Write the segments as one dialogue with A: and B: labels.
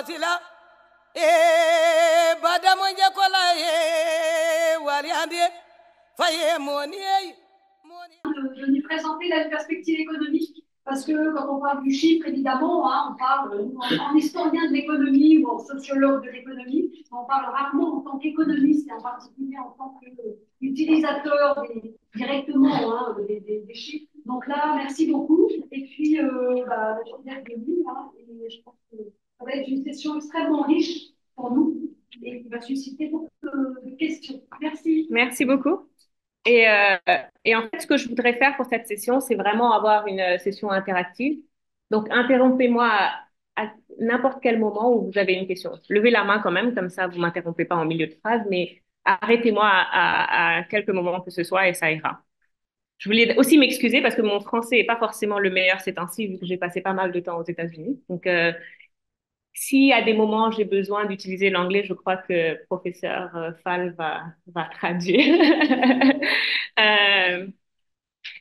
A: watila e badamo jakola e waliande faye moni
B: de nous présenter la perspective économique, parce que quand on parle du chiffre, évidemment, hein, on parle en historien de l'économie ou en sociologue de l'économie, on parle rarement en tant qu'économiste et en particulier en tant qu'utilisateur directement hein, des chiffres. Donc là, merci beaucoup. Et puis, je vous ai bienvenue, hein, et je pense que ça va être une session extrêmement riche pour nous et qui va susciter beaucoup de questions. Merci.
C: Merci beaucoup. Et, euh, et en fait, ce que je voudrais faire pour cette session, c'est vraiment avoir une session interactive. Donc, interrompez-moi à n'importe quel moment où vous avez une question. Levez la main quand même, comme ça, vous m'interrompez pas en milieu de phrase, mais arrêtez-moi à quelques moments que ce soit et ça ira. Je voulais aussi m'excuser parce que mon français est pas forcément le meilleur ces temps-ci, vu que j'ai passé pas mal de temps aux États-Unis. Donc, si à des moments j'ai besoin d'utiliser l'anglais, je crois que professeur Fall va traduire.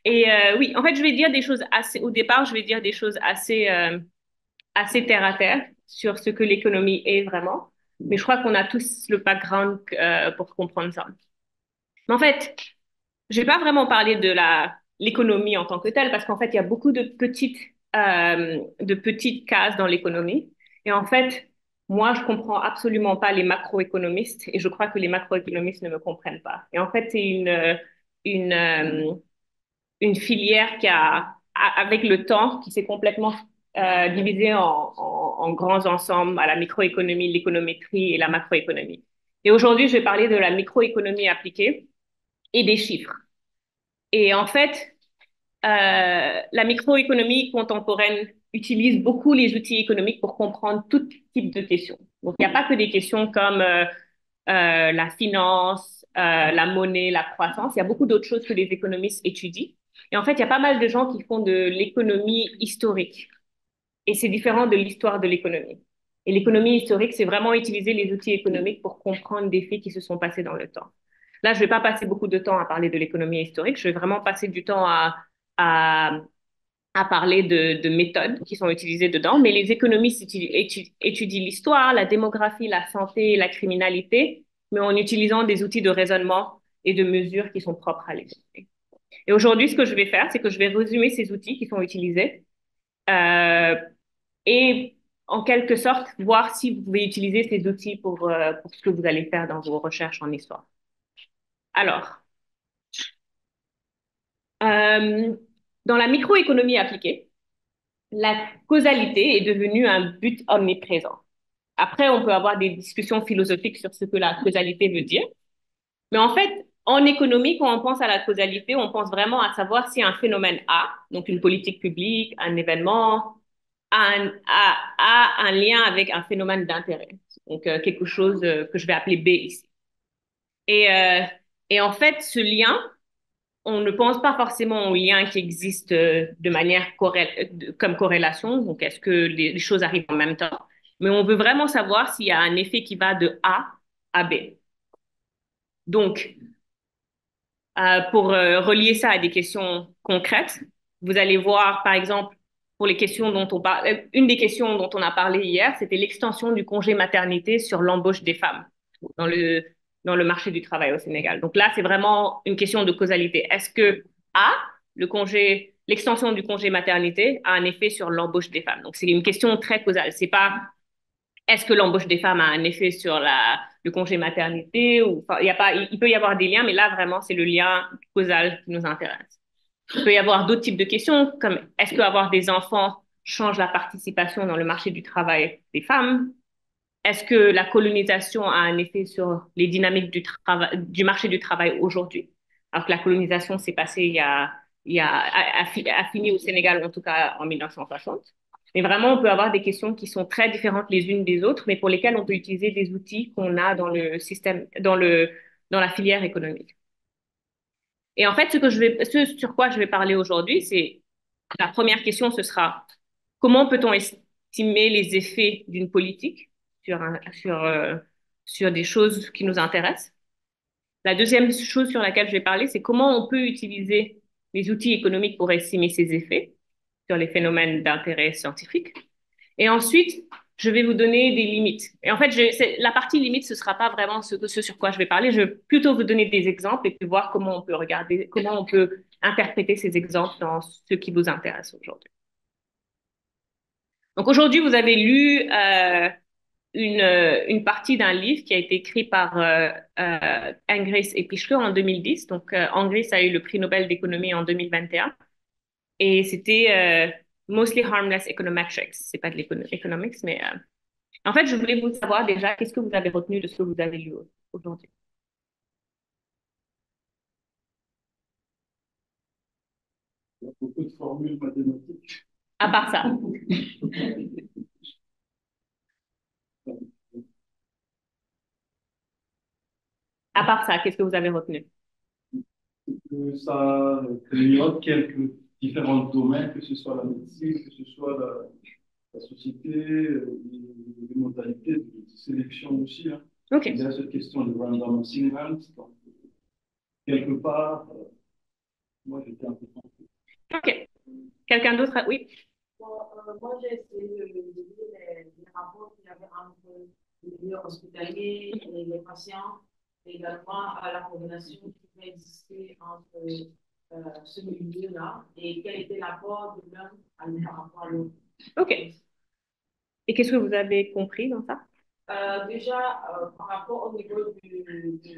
C: Euh, oui, en fait, je vais dire des choses assez, au départ, je vais dire des choses assez terre à terre sur ce que l'économie est vraiment. Mais je crois qu'on a tous le background pour comprendre ça. Mais en fait, je vais pas vraiment parler de l'économie en tant que telle, parce qu'en fait, il y a beaucoup de petites cases dans l'économie. Et en fait, moi, je comprends absolument pas les macroéconomistes et je crois que les macroéconomistes ne me comprennent pas. Et en fait, c'est une, euh, une filière avec le temps, qui s'est complètement divisée en grands ensembles, à la microéconomie, l'économétrie et la macroéconomie. Et aujourd'hui, je vais parler de la microéconomie appliquée et des chiffres. Et en fait, la microéconomie contemporaine utilise beaucoup les outils économiques pour comprendre tout type de questions. Donc, il n'y a pas que des questions comme la finance, la monnaie, la croissance. Il y a beaucoup d'autres choses que les économistes étudient. Et en fait, il y a pas mal de gens qui font de l'économie historique. Et c'est différent de l'histoire de l'économie. Et l'économie historique, c'est vraiment utiliser les outils économiques pour comprendre des faits qui se sont passés dans le temps. Là, je vais pas passer beaucoup de temps à parler de l'économie historique. Je vais vraiment passer du temps à, à parler de méthodes qui sont utilisées dedans. Mais les économistes étudient l'histoire, la démographie, la santé, la criminalité, mais en utilisant des outils de raisonnement et de mesure qui sont propres à l'économie. Et aujourd'hui, ce que je vais faire, c'est que je vais résumer ces outils qui sont utilisés euh, et en quelque sorte voir si vous pouvez utiliser ces outils pour ce que vous allez faire dans vos recherches en histoire. Alors, euh, dans la microéconomie appliquée, la causalité est devenue un but omniprésent. Après, on peut avoir des discussions philosophiques sur ce que la causalité veut dire. Mais en fait, en économie, quand on pense à la causalité, on pense vraiment à savoir si un phénomène A, donc une politique publique, un événement, a un lien avec un phénomène d'intérêt. Donc, quelque chose que je vais appeler B ici. Et, euh, et en fait, ce lien, on ne pense pas forcément au lien qui existe de manière comme corrélation. Donc, est-ce que les choses arrivent en même temps? Mais on veut vraiment savoir s'il y a un effet qui va de A à B. Donc, pour relier ça à des questions concrètes, vous allez voir, par exemple, pour les questions dont on parle, une des questions dont on a parlé hier, c'était l'extension du congé maternité sur l'embauche des femmes dans le, dans le marché du travail au Sénégal. Donc là, c'est vraiment une question de causalité. Est-ce que A, l'extension du congé maternité a un effet sur l'embauche des femmes? Donc c'est une question très causale. C'est pas est-ce que l'embauche des femmes a un effet sur le congé maternité ou, enfin, il peut y avoir des liens, mais là, vraiment, c'est le lien causal qui nous intéresse. Il peut y avoir d'autres types de questions, comme est-ce que avoir des enfants change la participation dans le marché du travail des femmes? Est-ce que la colonisation a un effet sur les dynamiques du marché du travail aujourd'hui? Alors que la colonisation s'est passée a fini au Sénégal, en tout cas en 1960. Mais vraiment, on peut avoir des questions qui sont très différentes les unes des autres, mais pour lesquelles on peut utiliser des outils qu'on a dans le système, dans la filière économique. Et en fait, ce sur quoi je vais parler aujourd'hui, c'est la première question, ce sera comment peut-on estimer les effets d'une politique sur des choses qui nous intéressent? La deuxième chose sur laquelle je vais parler, c'est comment on peut utiliser les outils économiques pour estimer ces effets sur les phénomènes d'intérêt scientifique. Et ensuite, je vais vous donner des limites. Et en fait, la partie limite, ce sera pas vraiment ce sur quoi je vais parler. Je vais plutôt vous donner des exemples et puis voir comment on peut regarder, comment on peut interpréter ces exemples dans ce qui vous intéresse aujourd'hui. Donc aujourd'hui, vous avez lu une partie d'un livre qui a été écrit par Engels et Pichler en 2010. Donc Engels a eu le prix Nobel d'économie en 2021 et c'était Mostly Harmless Econometrics. C'est pas de l'économics, mais en fait, je voulais vous savoir déjà qu'est-ce que vous avez retenu de ce que vous avez lu aujourd'hui.
D: Il y a beaucoup de formules mathématiques.
C: À part ça. À part ça, qu'est-ce que vous avez retenu?
D: Que ça clignote quelques différents domaines, que ce soit la médecine, que ce soit la société, les modalités de sélection aussi. Hein.
C: OK.
D: Il y a cette question de random assignment. Donc, quelque part, moi, j'étais un peu confus.
C: OK. Quelqu'un d'autre? Oui.
E: Bon, moi, j'ai essayé de lire les rapports qu'il y avait entre les milieux hospitaliers et les patients, et également à la coordination qui pouvait exister entre ce milieu-là et quel était l'apport de l'un par rapport à l'autre.
C: OK. Et qu'est-ce que vous avez compris dans ça?
E: Déjà, par rapport au niveau je peux dire,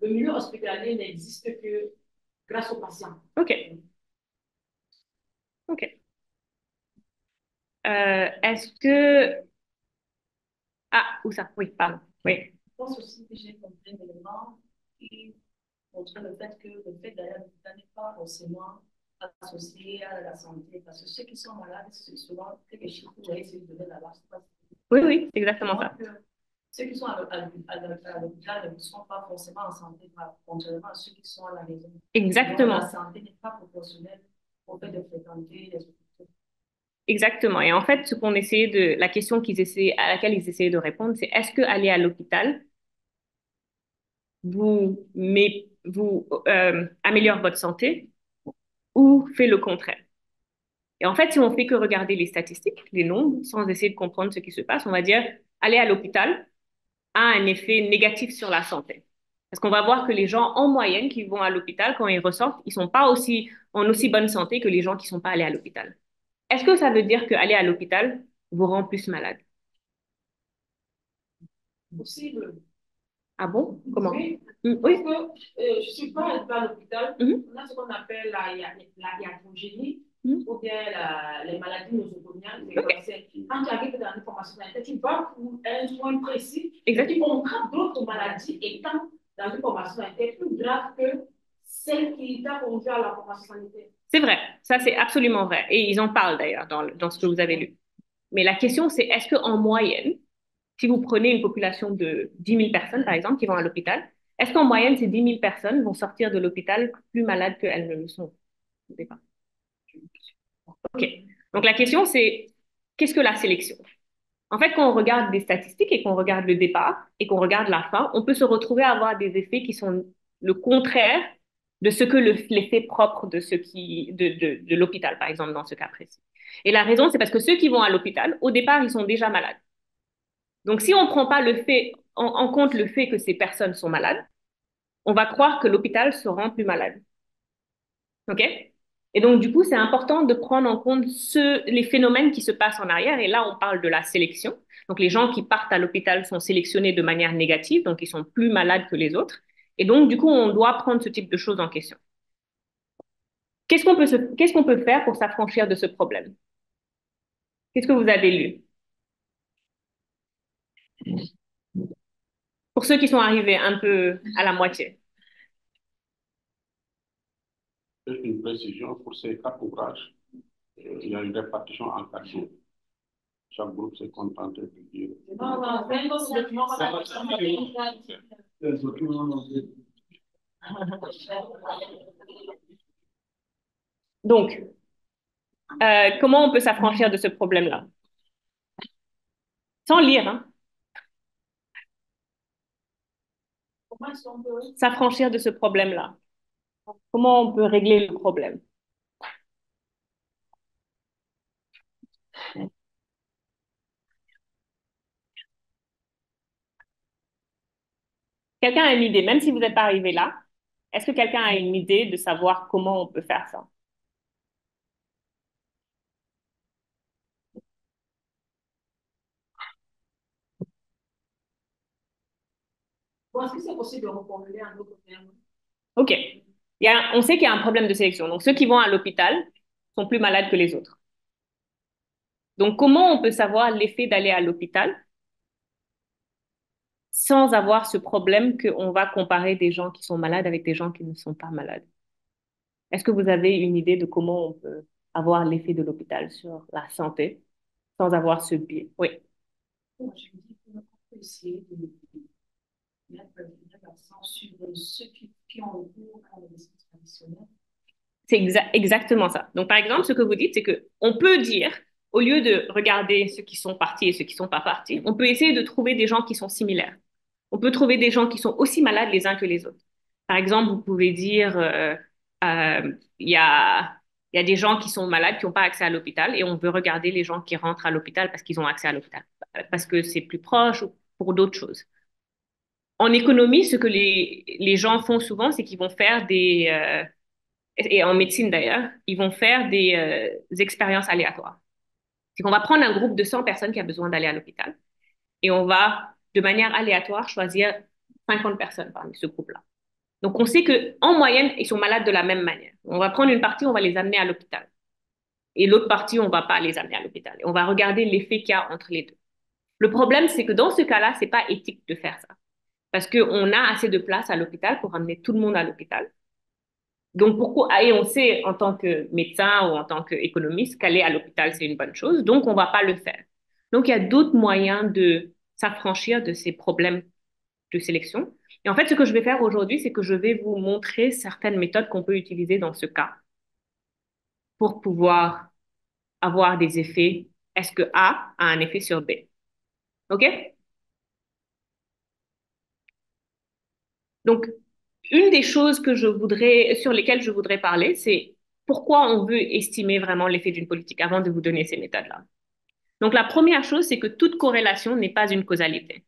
E: le milieu hospitalier n'existe que grâce aux patients.
C: OK. OK. Est-ce que... Ah, où ça? Oui, pardon. Oui.
F: Je pense aussi que j'ai compris un élément qui montre le fait que le fait d'aller à l'hôpital n'est pas forcément associé à la santé. Parce que ceux qui sont malades, c'est souvent les chiffres que vous avez essayé de donner là-bas.
C: Oui, oui, c'est exactement ça.
F: Ceux qui sont à l'hôpital ne sont pas forcément en santé, contrairement à ceux qui sont à la maison.
C: Exactement.
F: Donc, la santé n'est pas proportionnelle au fait de fréquenter les hôpitaux.
C: Exactement. Et en fait, la question à laquelle ils essayaient de répondre, c'est est-ce que aller à l'hôpital vous améliore votre santé ou fait le contraire? Et en fait, si on fait que regarder les statistiques, les nombres, sans essayer de comprendre ce qui se passe, on va dire aller à l'hôpital a un effet négatif sur la santé. Parce qu'on va voir que les gens en moyenne qui vont à l'hôpital, quand ils ressortent, ils sont pas en aussi bonne santé que les gens qui sont pas allés à l'hôpital. Est-ce que ça veut dire qu'aller à l'hôpital vous rend plus malade?
E: Possible.
C: Ah bon? Comment?
E: Oui.
C: Oui.
E: Parce que je ne suis pas allée à l'hôpital. On a ce qu'on appelle la iatrogénie ou bien les maladies nosocomiales. Quand tu arrives dans une formation sanitaire, tu vas pour un soin précis.
C: Exactement.
E: On traite d'autres maladies étant dans une formation sanitaire plus grave que celle qui t'a conduit à la formation sanitaire.
C: C'est vrai, ça c'est absolument vrai. Et ils en parlent d'ailleurs dans ce que vous avez lu. Mais la question c'est, est-ce qu'en moyenne, si vous prenez une population de 10 000 personnes par exemple qui vont à l'hôpital, est-ce qu'en moyenne ces 10 000 personnes vont sortir de l'hôpital plus malades qu'elles ne le sont au départ? OK. Donc la question c'est, qu'est-ce que la sélection? En fait, quand on regarde des statistiques et qu'on regarde le départ et qu'on regarde la fin, on peut se retrouver à avoir des effets qui sont le contraire de ce que l'effet propre de l'hôpital, par exemple, dans ce cas précis. Et la raison, c'est parce que ceux qui vont à l'hôpital, au départ, ils sont déjà malades. Donc, si on ne prend pas en compte le fait que ces personnes sont malades, on va croire que l'hôpital se rend plus malade. OK? Et donc, du coup, c'est important de prendre en compte les phénomènes qui se passent en arrière. Et là, on parle de la sélection. Donc, les gens qui partent à l'hôpital sont sélectionnés de manière négative, donc ils sont plus malades que les autres. Et donc, du coup, on doit prendre ce type de choses en question. Qu'est-ce qu'on peut faire pour s'affranchir de ce problème? Qu'est-ce que vous avez lu? Pour ceux qui sont arrivés un peu à la moitié.
G: Une précision pour ces quatre ouvrages. Il y a une répartition en quatre groupes. Chaque groupe s'est contenté de dire.
E: Non, non, c'est un document.
C: Donc, comment on peut s'affranchir de ce problème-là? Sans lire, hein? S'affranchir de ce problème-là. Comment on peut régler le problème? Quelqu'un a une idée, même si vous n'êtes pas arrivé là, est-ce que quelqu'un a une idée de savoir comment on peut faire ça?
E: Bon, est-ce que c'est possible de reformuler un autre terme?
C: OK. On sait qu'il y a un problème de sélection. Donc, ceux qui vont à l'hôpital sont plus malades que les autres. Donc, comment on peut savoir l'effet d'aller à l'hôpital sans avoir ce problème qu'on va comparer des gens qui sont malades avec des gens qui ne sont pas malades? Est-ce que vous avez une idée de comment on peut avoir l'effet de l'hôpital sur la santé sans avoir ce biais? Oui.
F: Bon, je me dis qu'on peut essayer de mettre l'accent sur ceux qui ont recours à la médecine traditionnelle.
C: C'est exactement ça. Donc, par exemple, ce que vous dites, c'est que on peut dire, au lieu de regarder ceux qui sont partis et ceux qui sont pas partis, on peut essayer de trouver des gens qui sont similaires. On peut trouver des gens qui sont aussi malades les uns que les autres. Par exemple, vous pouvez dire, il y a des gens qui sont malades, qui n'ont pas accès à l'hôpital, et on veut regarder les gens qui rentrent à l'hôpital parce qu'ils ont accès à l'hôpital, parce que c'est plus proche ou pour d'autres choses. En économie, ce que les gens font souvent, c'est qu'ils vont faire et en médecine d'ailleurs, ils vont faire des expériences aléatoires. C'est qu'on va prendre un groupe de 100 personnes qui a besoin d'aller à l'hôpital et on va, de manière aléatoire, choisir 50 personnes parmi ce groupe-là. Donc, on sait que en moyenne, ils sont malades de la même manière. On va prendre une partie, on va les amener à l'hôpital. Et l'autre partie, on va pas les amener à l'hôpital. Et on va regarder l'effet qu'il y a entre les deux. Le problème, c'est que dans ce cas-là, c'est pas éthique de faire ça. Parce qu'on a assez de place à l'hôpital pour amener tout le monde à l'hôpital. Donc, pourquoi, et on sait en tant que médecin ou en tant qu'économiste qu'aller à l'hôpital, c'est une bonne chose. Donc, on va pas le faire. Donc, il y a d'autres moyens de s'affranchir de ces problèmes de sélection. Et en fait, ce que je vais faire aujourd'hui, c'est que je vais vous montrer certaines méthodes qu'on peut utiliser dans ce cas pour pouvoir avoir des effets. Est-ce que A a un effet sur B? OK? Donc, une des choses sur lesquelles je voudrais parler, c'est pourquoi on veut estimer vraiment l'effet d'une politique avant de vous donner ces méthodes-là. Donc, la première chose, c'est que toute corrélation n'est pas une causalité.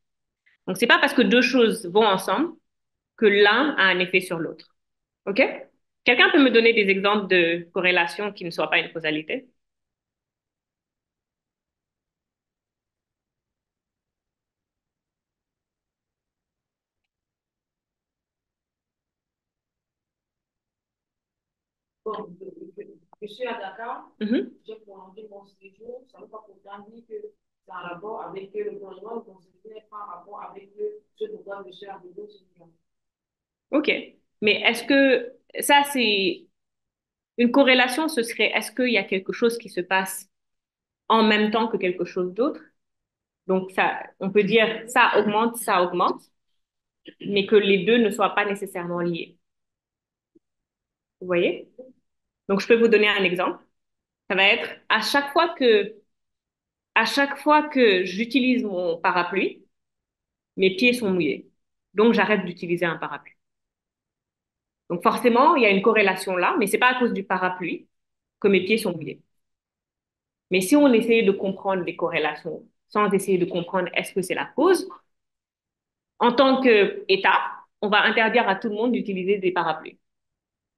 C: Donc, c'est pas parce que deux choses vont ensemble que l'un a un effet sur l'autre. OK? Quelqu'un peut me donner des exemples de corrélations qui ne soient pas une causalité?
E: Bon, je suis à Dakar,
C: Mhm.
E: j'ai prolongé mon séjour, ça ne veut pas pourtant dire que c'est en rapport avec le prolongement de mon séjour n'est pas en rapport avec ce pourquoi je suis arrivé au Sénégal.
C: OK. Mais est-ce que ça, c'est une corrélation, ce serait est-ce qu'il y a quelque chose qui se passe en même temps que quelque chose d'autre? Donc, ça, on peut dire ça augmente, mais que les deux ne soient pas nécessairement liés. Vous voyez? Donc, je peux vous donner un exemple. Ça va être à chaque fois que j'utilise mon parapluie, mes pieds sont mouillés. Donc, j'arrête d'utiliser un parapluie. Donc, forcément, il y a une corrélation là, mais c'est pas à cause du parapluie que mes pieds sont mouillés. Mais si on essayait de comprendre les corrélations sans essayer de comprendre est-ce que c'est la cause, en tant qu'État, on va interdire à tout le monde d'utiliser des parapluies.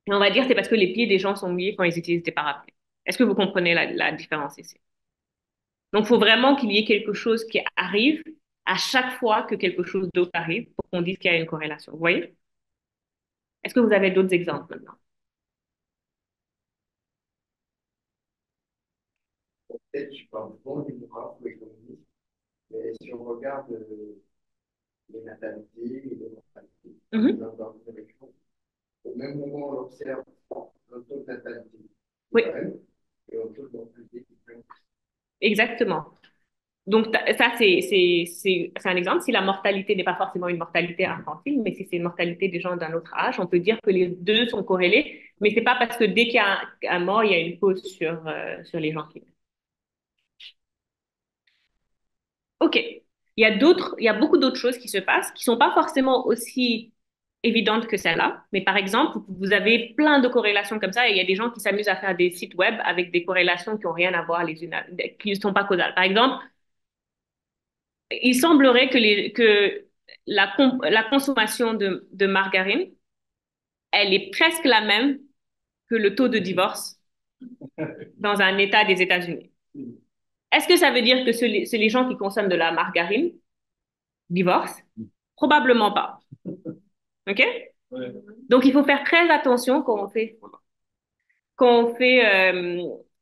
C: Et on va dire c'est parce que les pieds des gens sont mouillés quand ils utilisent des parapluies. Est-ce que vous comprenez la différence ici? Donc, il faut vraiment qu'il y ait quelque chose qui arrive à chaque fois que quelque chose d'autre arrive pour qu'on dise qu'il y a une corrélation. Vous voyez? Est-ce que vous avez d'autres exemples maintenant?
H: Peut-être je ne suis pas bon démographe ou économiste, mais si on regarde les natalités et les mortalités dans une région, au même moment, on observe un taux de natalité
C: Oui,
H: et un taux de mortalité différent.
C: exactement. Donc, ça, c'est un exemple. Si la mortalité n'est pas forcément une mortalité infantile, mais si c'est une mortalité des gens d'un autre âge, on peut dire que les deux sont corrélés, mais c'est pas parce que dès qu'il y a un mort, il y a une cause sur les gens qui meurent. OK. Il y a beaucoup d'autres choses qui se passent qui sont pas forcément aussi évidentes que celle-là. Mais par exemple, vous avez plein de corrélations comme ça et il y a des gens qui s'amusent à faire des sites web avec des corrélations qui ont rien à voir qui ne sont pas causales. Par exemple, il semblerait que la consommation de margarine, elle est presque la même que le taux de divorce dans un État des États-Unis. Est-ce que ça veut dire que c'est les gens qui consomment de la margarine divorcent? Probablement pas. OK?
D: Ouais.
C: Donc, il faut faire très attention quand on fait,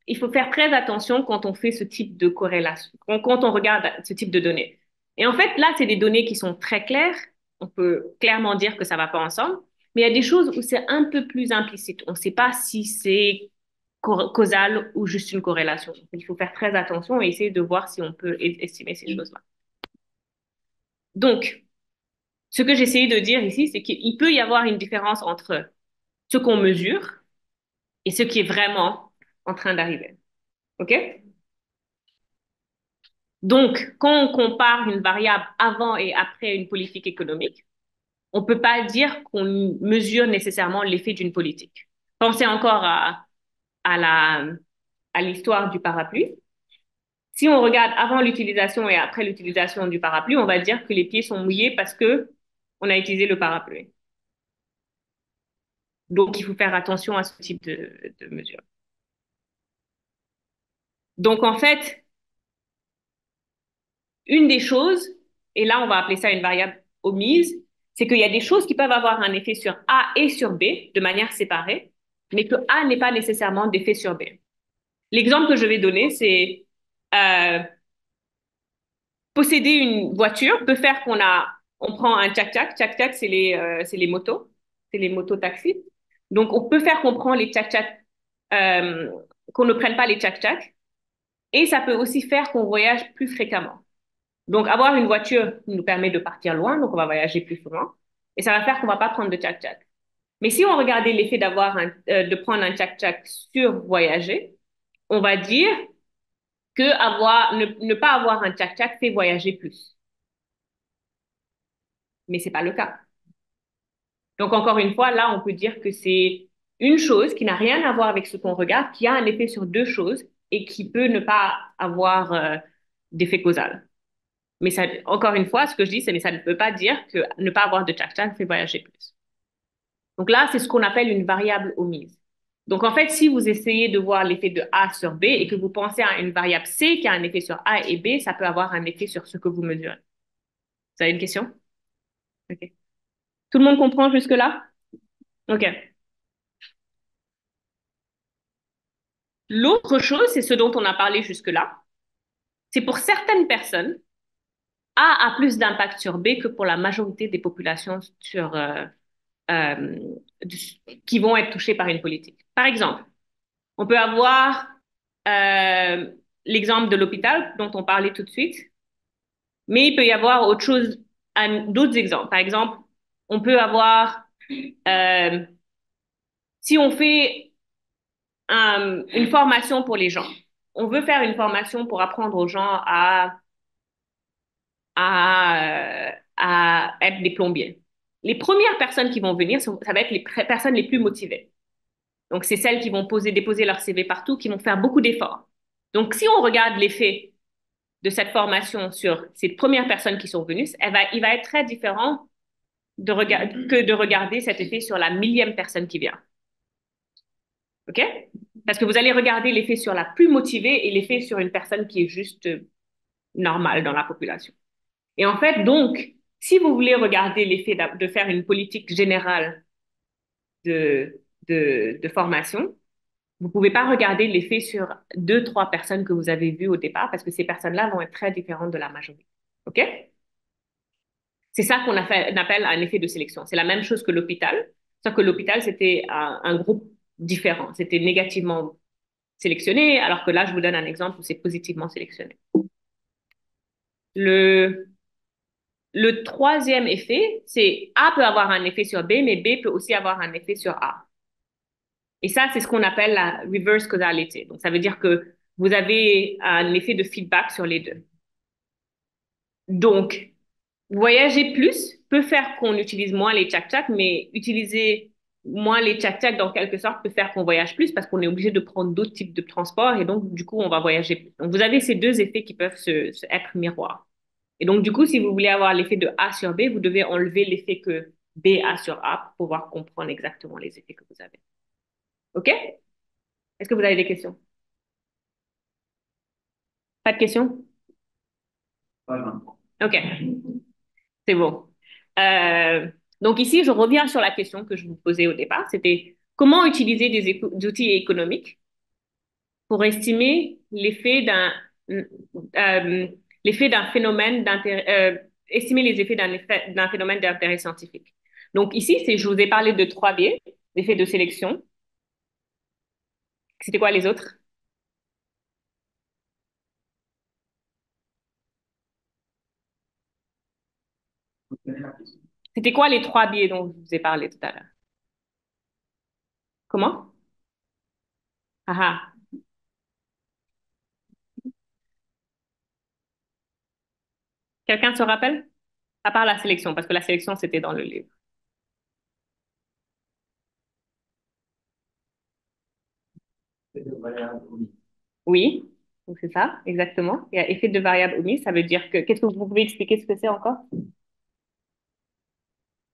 C: il faut faire très attention quand on fait ce type de corrélation, quand on regarde ce type de données. Et en fait, là, c'est des données qui sont très claires. On peut clairement dire que ça va pas ensemble. Mais il y a des choses où c'est un peu plus implicite. On ne sait pas si c'est causal ou juste une corrélation. Il faut faire très attention et essayer de voir si on peut estimer ces choses-là. Donc, ce que j'essayais de dire ici, c'est qu'il peut y avoir une différence entre ce qu'on mesure et ce qui est vraiment en train d'arriver. OK? Donc, quand on compare une variable avant et après une politique économique, on ne peut pas dire qu'on mesure nécessairement l'effet d'une politique. Pensez encore à à l'histoire du parapluie. Si on regarde avant l'utilisation et après l'utilisation du parapluie, on va dire que les pieds sont mouillés parce que on a utilisé le parapluie. Donc, il faut faire attention à ce type de mesure. Donc, en fait, une des choses, et là, on va appeler ça une variable omise, c'est qu'il y a des choses qui peuvent avoir un effet sur A et sur B de manière séparée, mais que A n'est pas nécessairement d'effet sur B. L'exemple que je vais donner, c'est euh, posséder une voiture peut faire on prend un tchak-tchak. Tchak-tchak, c'est les motos-taxis. Donc, on peut faire qu'on prend les tchak-tchak, qu'on ne prenne pas les tchak-tchak, et ça peut aussi faire qu'on voyage plus fréquemment. Donc, avoir une voiture nous permet de partir loin, donc on va voyager plus souvent. Et ça va faire qu'on va pas prendre de tchak-tchak. Mais si on regardait l'effet de prendre un tchak-tchak sur voyager, on va dire que ne pas avoir un tchak-tchak fait voyager plus. Mais c'est pas le cas. Donc, encore une fois, là, on peut dire que c'est une chose qui n'a rien à voir avec ce qu'on regarde, qui a un effet sur deux choses et qui peut ne pas avoir d'effet causal. Mais ça, encore une fois, ce que je dis, c'est mais ça ne peut pas dire que ne pas avoir de tchak-tchak fait voyager plus. Donc là, c'est ce qu'on appelle une variable omise. Donc en fait, si vous essayez de voir l'effet de A sur B et que vous pensez à une variable C qui a un effet sur A et B, ça peut avoir un effet sur ce que vous mesurez. Vous avez une question? OK. Tout le monde comprend jusque-là? OK. L'autre chose, c'est ce dont on a parlé jusque-là. C'est pour certaines personnes, A plus d'impact sur B que pour la majorité des populations euh, qui vont être touchées par une politique. Par exemple, on peut avoir euh, l'exemple de l'hôpital dont on parlait tout de suite, mais il peut y avoir autre chose, d'autres exemples. Par exemple, on peut avoir, euh, si on fait une formation pour les gens, on veut faire une formation pour apprendre aux gens à être des plombiers. Les premières personnes qui vont venir, ça va être les personnes les plus motivées. Donc, c'est celles qui vont déposer leur CV partout, qui vont faire beaucoup d'efforts. Donc, si on regarde l'effet de cette formation sur ces premières personnes qui sont venues, il va être très différent que de regarder cet effet sur la millième personne qui vient. OK? Parce que vous allez regarder l'effet sur la plus motivée et l'effet sur une personne qui est juste normale dans la population. Et en fait, donc, si vous voulez regarder l'effet de faire une politique générale de formation, vous pouvez pas regarder l'effet sur deux, trois personnes que vous avez vues au départ parce que ces personnes-là vont être très différentes de la majorité. OK? C'est ça qu'on appelle un effet de sélection. C'est la même chose que l'hôpital, sauf que l'hôpital, c'était un groupe différent. C'était négativement sélectionné, alors que là, je vous donne un exemple où c'est positivement sélectionné. Le troisième effet, c'est A peut avoir un effet sur B, mais B peut aussi avoir un effet sur A. Et ça, c'est ce qu'on appelle la reverse causalité. Donc, ça veut dire que vous avez un effet de feedback sur les deux. Donc, voyager plus peut faire qu'on utilise moins les tchak-tchak, mais utiliser moins les tchak-tchak, dans quelque sorte, peut faire qu'on voyage plus parce qu'on est obligé de prendre d'autres types de transports et donc, du coup, on va voyager plus. Donc, vous avez ces deux effets qui peuvent être miroirs. Et donc, du coup, si vous voulez avoir l'effet de A sur B, vous devez enlever l'effet que B a sur A pour pouvoir comprendre exactement les effets que vous avez. OK? Est-ce que vous avez des questions? Pas de questions?
D: Pas vraiment.
C: OK, c'est bon. Euh, donc ici, je reviens sur la question que je vous posais au départ. C'était comment utiliser des outils économiques pour estimer l'effet d'un phénomène d'intérêt, estimer les effets d'un phénomène d'intérêt scientifique. Donc ici, je vous ai parlé de trois biais, l'effet de sélection. C'était quoi les autres? C'était quoi les trois biais dont je vous ai parlé tout à l'heure? Comment? Ah ah. Quelqu'un se rappelle? À part la sélection, parce que la sélection, c'était dans le livre.
H: C'est de variable omise.
C: Oui, donc c'est ça, exactement. Il y a effet de variable omise, ça veut dire que, qu'est-ce que vous pouvez expliquer ce que c'est encore?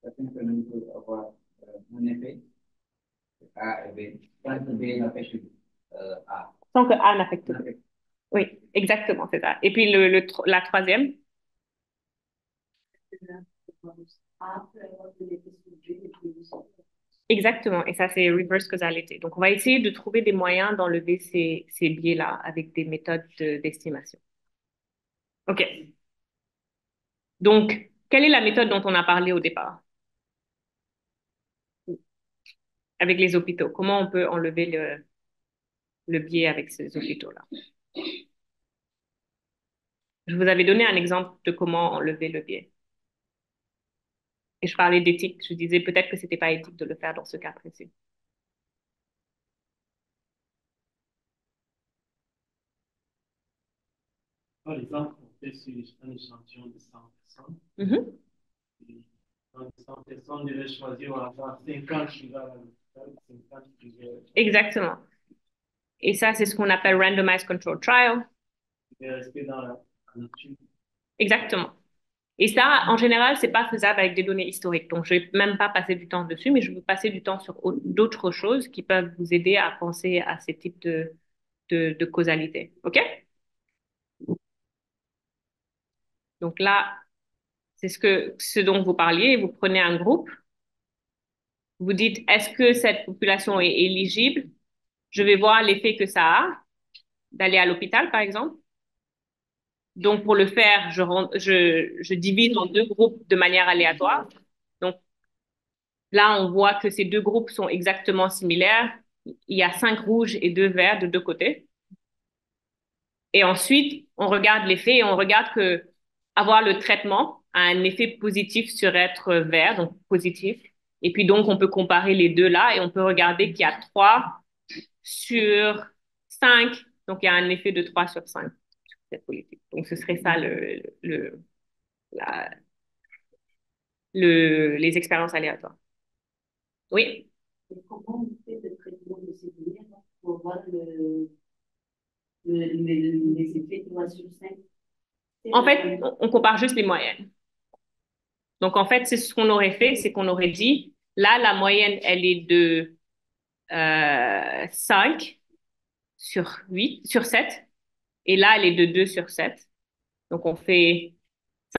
H: Certains phénomènes peuvent avoir un effet A et B, sans que B n'affecte A.
C: Sans que A n'affecte B. Oui, exactement, c'est ça. Et puis la troisième? Exactement, et ça, c'est reverse causalité. Donc, on va essayer de trouver des moyens d'enlever ces biais-là avec des méthodes d'estimation. OK. Donc, quelle est la méthode dont on a parlé au départ avec les hôpitaux? Comment on peut enlever le biais avec ces hôpitaux-là? Je vous avais donné un exemple de comment enlever le biais. Et je parlais d'éthique. Je disais peut-être que c'était pas éthique de le faire dans ce cas précis.
D: Par exemple, on fait sur un échantillon de 100 personnes.
C: Mhm.
D: Et dans 100 personnes, on devait choisir au hasard 50 qui vont à l'hôpital, 50 qui
C: Exactement. Et ça, c'est ce qu'on appelle randomized control trial.
D: devaient rester dans la nature.
C: Exactement. Et ça, en général, c'est pas faisable avec des données historiques. Donc, je vais même pas passer du temps dessus, mais je vais passer du temps sur d'autres choses qui peuvent vous aider à penser à ces types de causalité. OK? Donc là, c'est ce dont vous parliez. Vous prenez un groupe, vous dites, est-ce que cette population est éligible? Je vais voir l'effet que ça a d'aller à l'hôpital, par exemple. Donc, pour le faire, je divise en deux groupes de manière aléatoire. Donc, là, on voit que ces deux groupes sont exactement similaires. Il y a 5 rouges et 2 verts de deux côtés. Et ensuite, on regarde l'effet et on regarde que avoir le traitement a un effet positif sur être vert, donc positif. Et puis donc, on peut comparer les deux là et on peut regarder qu'il y a 3 sur 5. Donc, il y a un effet de 3 sur 5 sur cette politique. Donc, ce serait ça la- les expériences aléatoires. Oui.
F: Et comment on fait le traitement de ces données pour voir les effets 3 sur 5?
C: En fait, on compare juste les moyennes. Donc, en fait, c'est ce qu'on aurait fait, c'est qu'on aurait dit, là, la moyenne, elle est de 5 sur 8, sur 7. Et là, elle est de 2 sur 7. Donc, on fait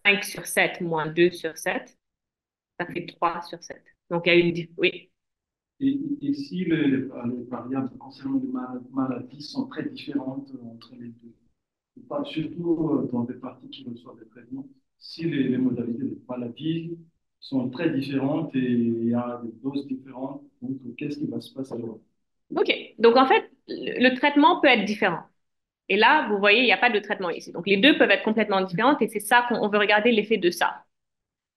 C: 5 sur 7 moins 2 sur 7. Ça fait 3 sur 7. Donc, il y a une... Oui.
D: Et si les variables concernant les maladies sont très différentes entre les deux, surtout dans des parties qui reçoivent des traitements, si les modalités de maladie sont très différentes et il y a des doses différentes, donc qu'est-ce qui va se passer alors?
C: OK. Donc, en fait, le traitement peut être différent. Et là, vous voyez, il n'y a pas de traitement ici. Donc, les deux peuvent être complètement différentes et c'est ça qu'on veut regarder l'effet de ça.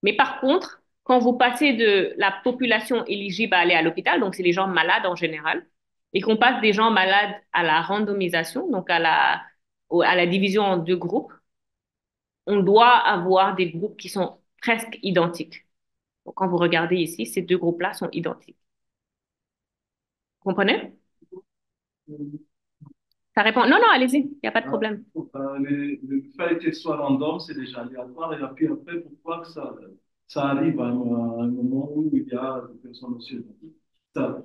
C: Mais par contre, quand vous passez de la population éligible à aller à l'hôpital, donc c'est les gens malades en général, et qu'on passe des gens malades à la randomisation, donc à la division en deux groupes, on doit avoir des groupes qui sont presque identiques. Donc, quand vous regardez ici, ces deux groupes-là sont identiques. Vous comprenez? Ça répond. Non, non, allez-y, il n'y a pas de problème.
D: Le fait qu'elle soit random, c'est déjà aléatoire. Et puis après, pourquoi que ça arrive à un moment où il y a des personnes aussi,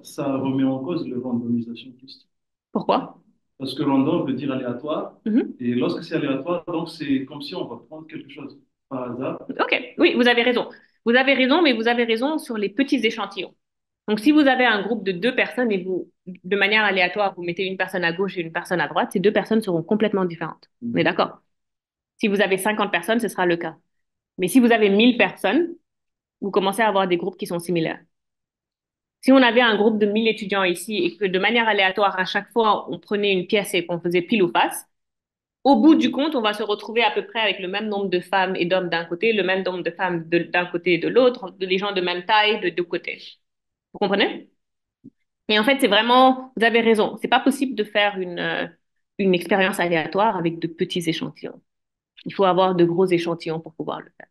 D: ça remet en cause la randomisation question.
C: Pourquoi?
D: Parce que random veut dire aléatoire.
C: Mhm.
D: Et lorsque c'est aléatoire, donc c'est comme si on va prendre quelque chose par hasard.
C: OK, oui, vous avez raison. Vous avez raison, mais vous avez raison sur les petits échantillons. Donc, si vous avez un groupe de 2 personnes et vous, de manière aléatoire, vous mettez une personne à gauche et une personne à droite, ces 2 personnes seront complètement différentes. On est d'accord? Si vous avez 50 personnes, ce sera le cas. Mais si vous avez 1000 personnes, vous commencez à avoir des groupes qui sont similaires. Si on avait un groupe de 1000 étudiants ici et que de manière aléatoire, à chaque fois, on prenait une pièce et qu'on faisait pile ou face, au bout du compte, on va se retrouver à peu près avec le même nombre de femmes et d'hommes d'un côté, le même nombre de femmes d'un côté et de l'autre, des gens de même taille de deux côtés. Vous comprenez? Et en fait, c'est vraiment, vous avez raison, c'est pas possible de faire une expérience aléatoire avec de petits échantillons. Il faut avoir de gros échantillons pour pouvoir le faire.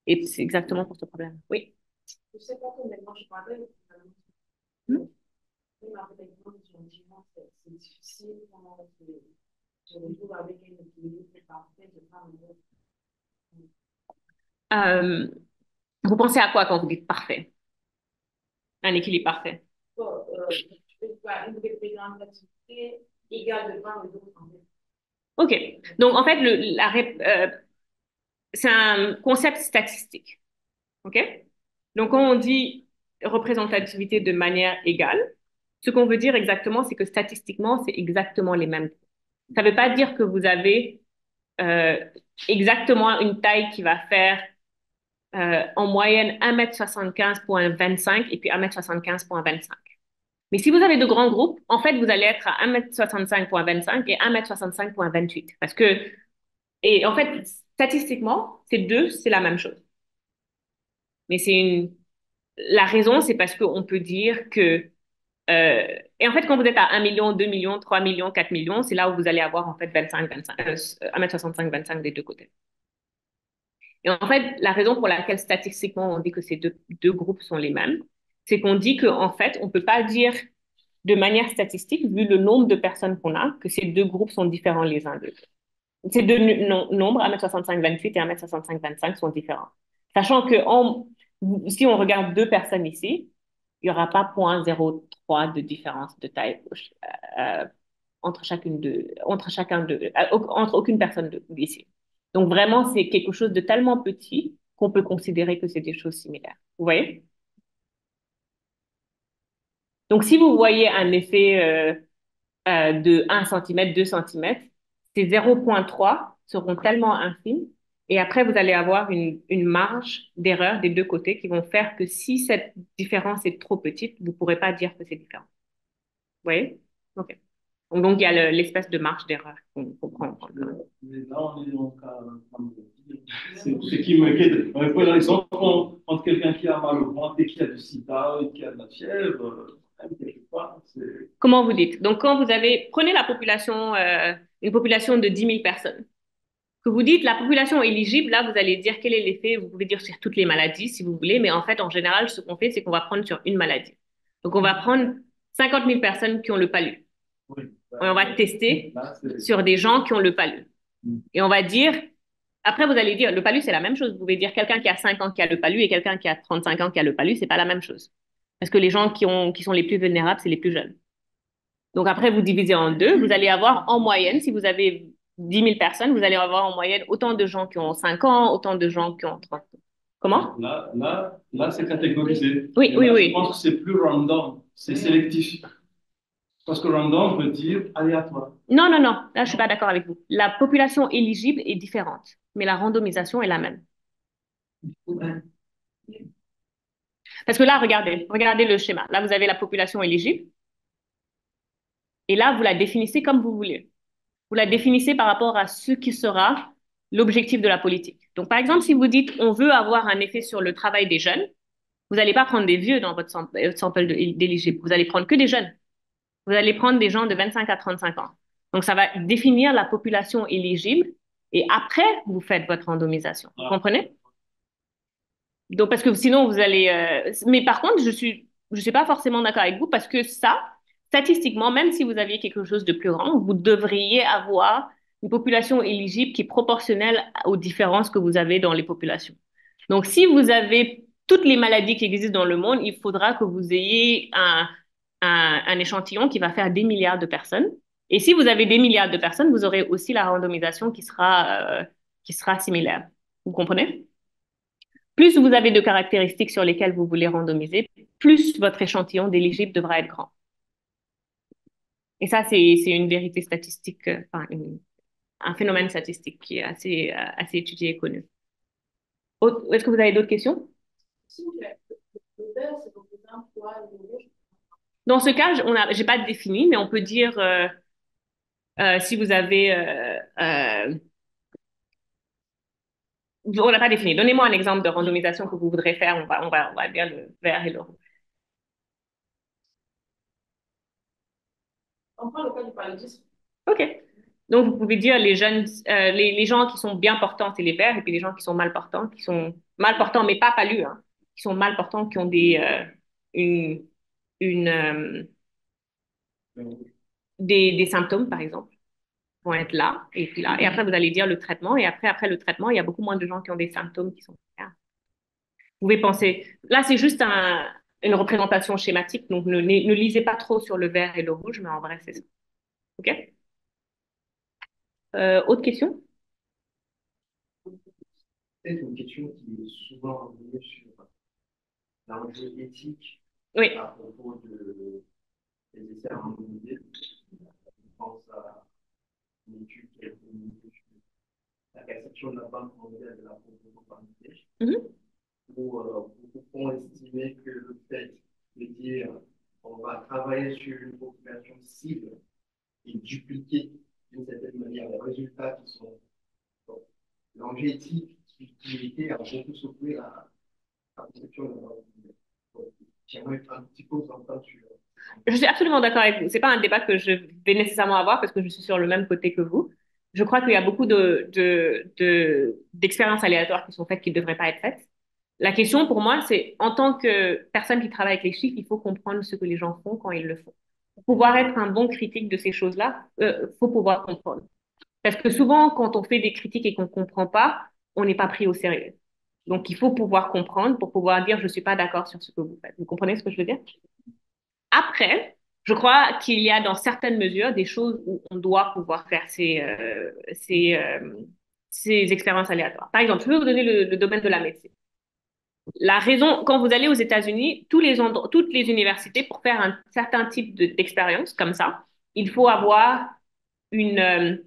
C: Et c'est exactement pour ce problème. Oui.
E: Je sais pas comment je parlais.
C: Hmm?
E: Même avec l'exemple du changement, c'est difficile quand on se retrouve avec un équilibre parfait de part et d'autre.
C: Vous pensez à quoi quand vous dites parfait? Un équilibre parfait.
E: Bon, tu peux faire une représentativité égale de part et d'autre. En fait.
C: OK. Donc, en fait, c'est un concept statistique. OK? Donc, quand on dit représentativité de manière égale, ce qu'on veut dire exactement, c'est que statistiquement, c'est exactement les mêmes. Ça ne veut pas dire que vous avez euh, exactement une taille qui va faire en moyenne 1,75 m et puis 1,75 m. Mais si vous avez de grands groupes, en fait, vous allez être à 1,65 m et 1,65 m. Parce que, et en fait, statistiquement, ces deux, c'est la même chose. Mais la raison, c'est parce qu'on peut dire que, et en fait, quand vous êtes à 1 million, 2 millions, 3 millions, 4 millions, c'est là où vous allez avoir, en fait, 1,65 m des deux côtés. Et en fait, la raison pour laquelle statistiquement on dit que ces deux groupes sont les mêmes, c'est qu'on dit qu'en fait, on ne peut pas dire de manière statistique, vu le nombre de personnes qu'on a, que ces deux groupes sont différents les uns d'eux. Ces deux nombres, 1,65 m, 28 et 1,65 m sont différents. Sachant que si on regarde 2 personnes ici, il n'y aura pas 0,03 de différence de taille euh, entre aucune personne ici. Donc vraiment, c'est quelque chose de tellement petit qu'on peut considérer que c'est des choses similaires. Vous voyez? Donc si vous voyez un effet de 1 cm, 2 cm, ces 0,3 seront tellement infimes. Et après, vous allez avoir une marge d'erreur des deux côtés qui vont faire que si cette différence est trop petite, vous ne pourrez pas dire que c'est différent. Vous voyez? OK. Donc, il y a l'espèce de marge d'erreur qu'on prend en compte.
D: Mais là, on est en cas, c'est ce qui m'inquiète. Par exemple, entre quelqu'un qui a mal au ventre et qui a du sida et qui a de la fièvre, quelque part, c'est...
C: Comment vous dites? Donc, quand prenez la population, une population de 10 000 personnes, que vous dites la population éligible, là, vous allez dire quel est l'effet, vous pouvez dire sur toutes les maladies si vous voulez, mais en fait, en général, ce qu'on fait, c'est qu'on va prendre sur une maladie. Donc, on va prendre 50 000 personnes qui ont le palu.
D: Oui,
C: Et on va tester sur des gens qui ont le palu. Et on va dire, après, vous allez dire, le palu, c'est la même chose. Vous pouvez dire quelqu'un qui a 5 ans qui a le palu et quelqu'un qui a 35 ans qui a le palu, c'est pas la même chose. Parce que les gens qui sont les plus vulnérables, c'est les plus jeunes. Donc après, vous divisez en deux, vous allez avoir en moyenne, si vous avez 10 000 personnes, vous allez avoir en moyenne autant de gens qui ont 5 ans, autant de gens qui ont 30 ans. Comment?
D: Là, c'est catégorisé.
C: Oui.
D: Je pense que c'est plus random, c'est sélectif. Parce que random veut dire aléatoire.
C: Non. Là, je suis pas d'accord avec vous. La population éligible est différente, mais la randomisation est la même. Parce que là, regardez le schéma. Là, vous avez la population éligible. Et là, vous la définissez comme vous voulez. Vous la définissez par rapport à ce qui sera l'objectif de la politique. Donc, par exemple, si vous dites on veut avoir un effet sur le travail des jeunes, vous n'allez pas prendre des vieux dans votre sample d'éligible. Vous allez prendre que des jeunes. Vous allez prendre des gens de 25 à 35 ans. Donc, ça va définir la population éligible et après, vous faites votre randomisation. Vous comprenez? Donc, parce que sinon, vous allez... Mais par contre, je suis pas forcément d'accord avec vous parce que ça statistiquement, même si vous aviez quelque chose de plus grand, vous devriez avoir une population éligible qui est proportionnelle aux différences que vous avez dans les populations. Donc, si vous avez toutes les maladies qui existent dans le monde, il faudra que vous ayez un échantillon qui va faire des milliards de personnes. Et si vous avez des milliards de personnes, vous aurez aussi la randomisation qui sera similaire. Vous comprenez? Plus vous avez de caractéristiques sur lesquelles vous voulez randomiser, plus votre échantillon d'éligible devra être grand. Et ça, c'est une vérité statistique, enfin, un phénomène statistique qui est assez étudié et connu. Est-ce que vous avez d'autres questions?
E: Si le vert, c'est représentant quoi, le rouge?
C: Dans ce cas, j'ai pas défini, mais on peut dire si vous avez on n'a pas défini. Donnez-moi un exemple de randomisation que vous voudrez faire. On va dire le vert et le rouge.
E: On prend le cas du paludisme.
C: OK. Donc, vous pouvez dire les jeunes, les gens qui sont bien portants, c'est les verts, et puis les gens qui sont mal portants, mais pas palus, hein, qui sont mal portants, qui ont une, une, des symptômes, par exemple, vont être là, et puis là. Et après, vous allez dire le traitement, et après le traitement, il y a beaucoup moins de gens qui ont des symptômes qui sont là. Vous pouvez penser, là, c'est juste une représentation schématique, donc ne lisez pas trop sur le vert et le rouge, mais en vrai, c'est ça. OK? Autre question?
H: C'est une question qui est souvent revenue sur l'enjeu éthique
C: Oui.
H: à propos des essais randomisés. Je pense à une étude qui a été menée sur la perception de la Banque mondiale de la pauvreté, où beaucoup ont estimé que le fait de dire on va travailler sur une population cible et dupliquer d'une certaine manière les résultats qui sont l'enjeu éthique qui était à beaucoup secouer la conception de la Banque mondiale. J'aimerais un petit peu vous entendre sur.
C: Je suis absolument d'accord avec vous. C'est pas un débat que je vais nécessairement avoir parce que je suis sur le même côté que vous. Je crois qu'il y a beaucoup d'expériences aléatoires qui sont faites qui ne devraient pas être faites. La question pour moi, c'est en tant que personne qui travaille avec les chiffres, il faut comprendre ce que les gens font quand ils le font. Pour pouvoir être un bon critique de ces choses-là, faut pouvoir comprendre. Parce que souvent, quand on fait des critiques et qu'on ne comprend pas, on n'est pas pris au sérieux. Donc, il faut pouvoir comprendre pour pouvoir dire je ne suis pas d'accord sur ce que vous faites. Vous comprenez ce que je veux dire? Après, je crois qu'il y a dans certaines mesures des choses où on doit pouvoir faire ces expériences aléatoires. Par exemple, je vais vous donner le domaine de la médecine. La raison, quand vous allez aux États-Unis, toutes les universités, pour faire un certain type d'expérience comme ça, il faut avoir une,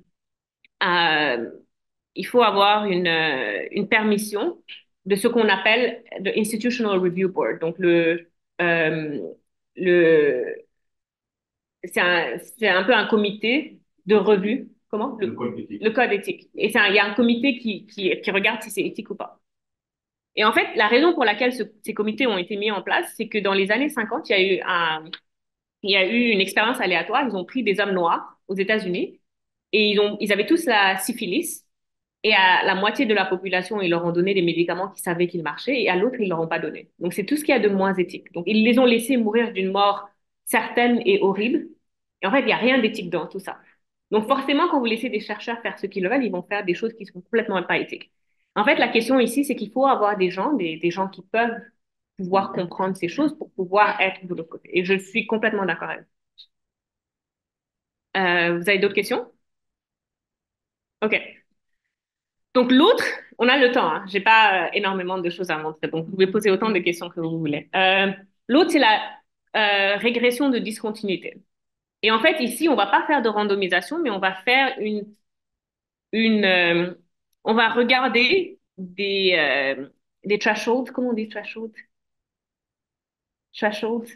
C: il faut avoir une permission de ce qu'on appelle le Institutional Review Board. Donc, le, c'est un peu un comité de revue. Comment?
G: Le code éthique.
C: Le code éthique. Et il y a un comité qui regarde si c'est éthique ou pas. Et en fait, la raison pour laquelle ces comités ont été mis en place, c'est que dans les années 50, il y a eu une expérience aléatoire. Ils ont pris des hommes noirs aux États-Unis et ils avaient tous la syphilis. Et à la moitié de la population, ils leur ont donné des médicaments qu'ils savaient qu'ils marchaient et à l'autre, ils leur ont pas donné. Donc, c'est tout ce qu'il y a de moins éthique. Donc, ils les ont laissés mourir d'une mort certaine et horrible. Et en fait, il n'y a rien d'éthique dans tout ça. Donc, forcément, quand vous laissez des chercheurs faire ce qu'ils veulent, ils vont faire des choses qui sont complètement pas éthiques. En fait, la question ici, c'est qu'il faut avoir des gens qui peuvent pouvoir comprendre ces choses pour pouvoir être de l'autre côté. Et je suis complètement d'accord avec vous. Vous avez d'autres questions? OK. Donc, l'autre, on a le temps, hein. J'ai pas énormément de choses à montrer, donc vous pouvez poser autant de questions que vous voulez. L'autre, c'est la régression de discontinuité. Et en fait, ici, on va pas faire de randomisation, mais on va faire on va regarder des thresholds, comment on dit thresholds? Thresholds,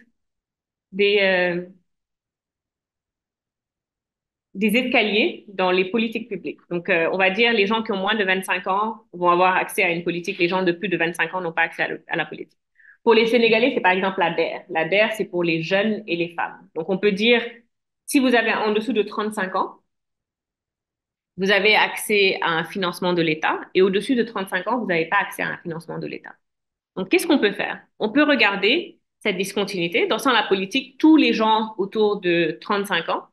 C: des, euh, des escaliers dans les politiques publiques. Donc, on va dire les gens qui ont moins de 25 ans vont avoir accès à une politique, les gens de plus de 25 ans n'ont pas accès à la politique. Pour les Sénégalais, c'est par exemple la DER. La DER, c'est pour les jeunes et les femmes. Donc, on peut dire, si vous avez en dessous de 35 ans, vous avez accès à un financement de l'État et au-dessus de 35 ans, vous n'avez pas accès à un financement de l'État. Donc, qu'est-ce qu'on peut faire? On peut regarder cette discontinuité. Dans la politique, tous les gens autour de 35 ans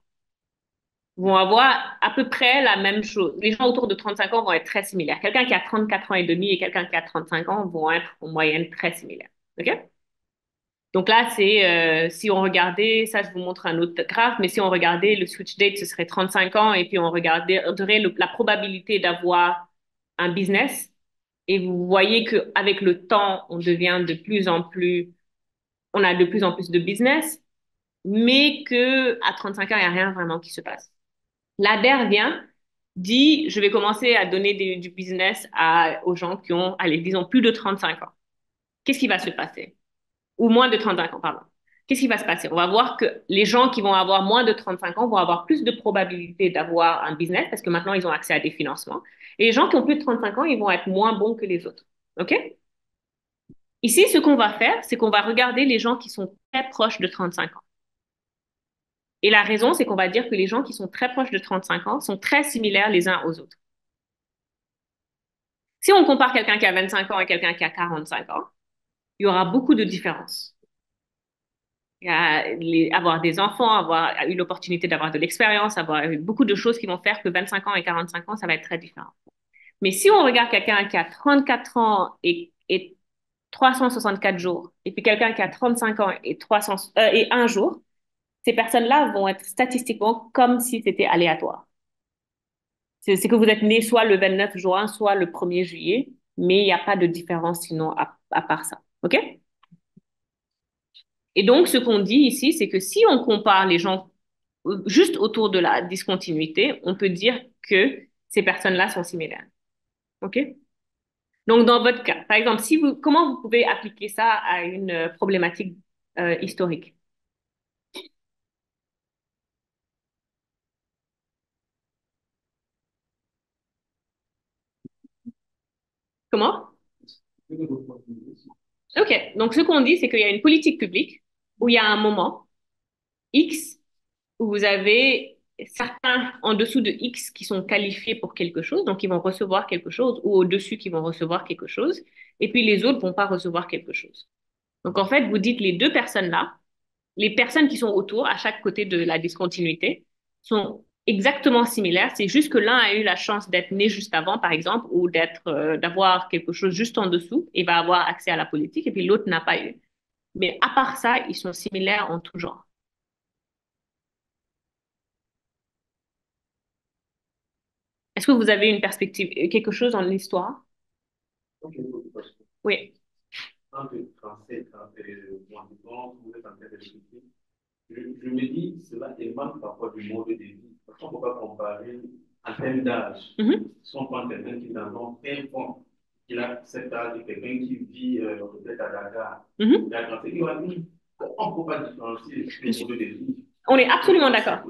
C: vont avoir à peu près la même chose. Les gens autour de 35 ans vont être très similaires. Quelqu'un qui a 34 ans et demi et quelqu'un qui a 35 ans vont être en moyenne très similaires. OK? Donc là, si on regardait, ça je vous montre un autre graphe, mais si on regardait le switch date, ce serait 35 ans, et puis on regardait la probabilité d'avoir un business, et vous voyez qu'avec le temps, on a de plus en plus de business, mais que à 35 ans, il n'y a rien vraiment qui se passe. L'ADER dit, je vais commencer à donner du business aux gens qui ont, allez, disons, plus de 35 ans. Qu'est-ce qui va se passer? Ou moins de 35 ans, pardon. Qu'est-ce qui va se passer? On va voir que les gens qui vont avoir moins de 35 ans vont avoir plus de probabilité d'avoir un business parce que maintenant, ils ont accès à des financements. Et les gens qui ont plus de 35 ans, ils vont être moins bons que les autres. OK? Ici, ce qu'on va faire, c'est qu'on va regarder les gens qui sont très proches de 35 ans. Et la raison, c'est qu'on va dire que les gens qui sont très proches de 35 ans sont très similaires les uns aux autres. Si on compare quelqu'un qui a 25 ans et quelqu'un qui a 45 ans, il y aura beaucoup de différences. Avoir des enfants, avoir eu l'opportunité d'avoir de l'expérience, avoir eu beaucoup de choses qui vont faire que 25 ans et 45 ans, ça va être très différent. Mais si on regarde quelqu'un qui a 34 ans et 364 jours, et puis quelqu'un qui a 35 ans et 1 jour, ces personnes-là vont être statistiquement comme si c'était aléatoire. C'est que vous êtes né soit le 29 juin, soit le 1er juillet, mais il n'y a pas de différence sinon à part ça. OK? Et donc, ce qu'on dit ici, c'est que si on compare les gens juste autour de la discontinuité, on peut dire que ces personnes-là sont similaires. OK? Donc, dans votre cas, par exemple, comment vous pouvez appliquer ça à une problématique historique? Comment? OK. Donc, ce qu'on dit, c'est qu'il y a une politique publique où il y a un moment X où vous avez certains en dessous de X qui sont qualifiés pour quelque chose, donc ils vont recevoir quelque chose, ou au-dessus qui vont recevoir quelque chose, et puis les autres vont pas recevoir quelque chose. Donc en fait, vous dites les deux personnes-là, les personnes qui sont autour, à chaque côté de la discontinuité, sont exactement similaires. C'est juste que l'un a eu la chance d'être né juste avant, par exemple, ou d'avoir quelque chose juste en dessous et va avoir accès à la politique, et puis l'autre n'a pas eu. Mais à part ça, ils sont similaires en tout genre. Est-ce que vous avez une perspective, quelque chose dans l'histoire?
G: Ok, parce que
C: Oui.
G: quand le français, quand moi, vous êtes en train d'expliquer, je me dis, cela émane parfois du mode de vie. Parce qu'on ne peut pas comparer en termes d'âge. Si on prend quelqu'un qui est dans un fond, qui a cet âge, quelqu'un qui vit peut-être à Dakar, on ne peut pas différencier le mode de vie.
C: On est absolument d'accord.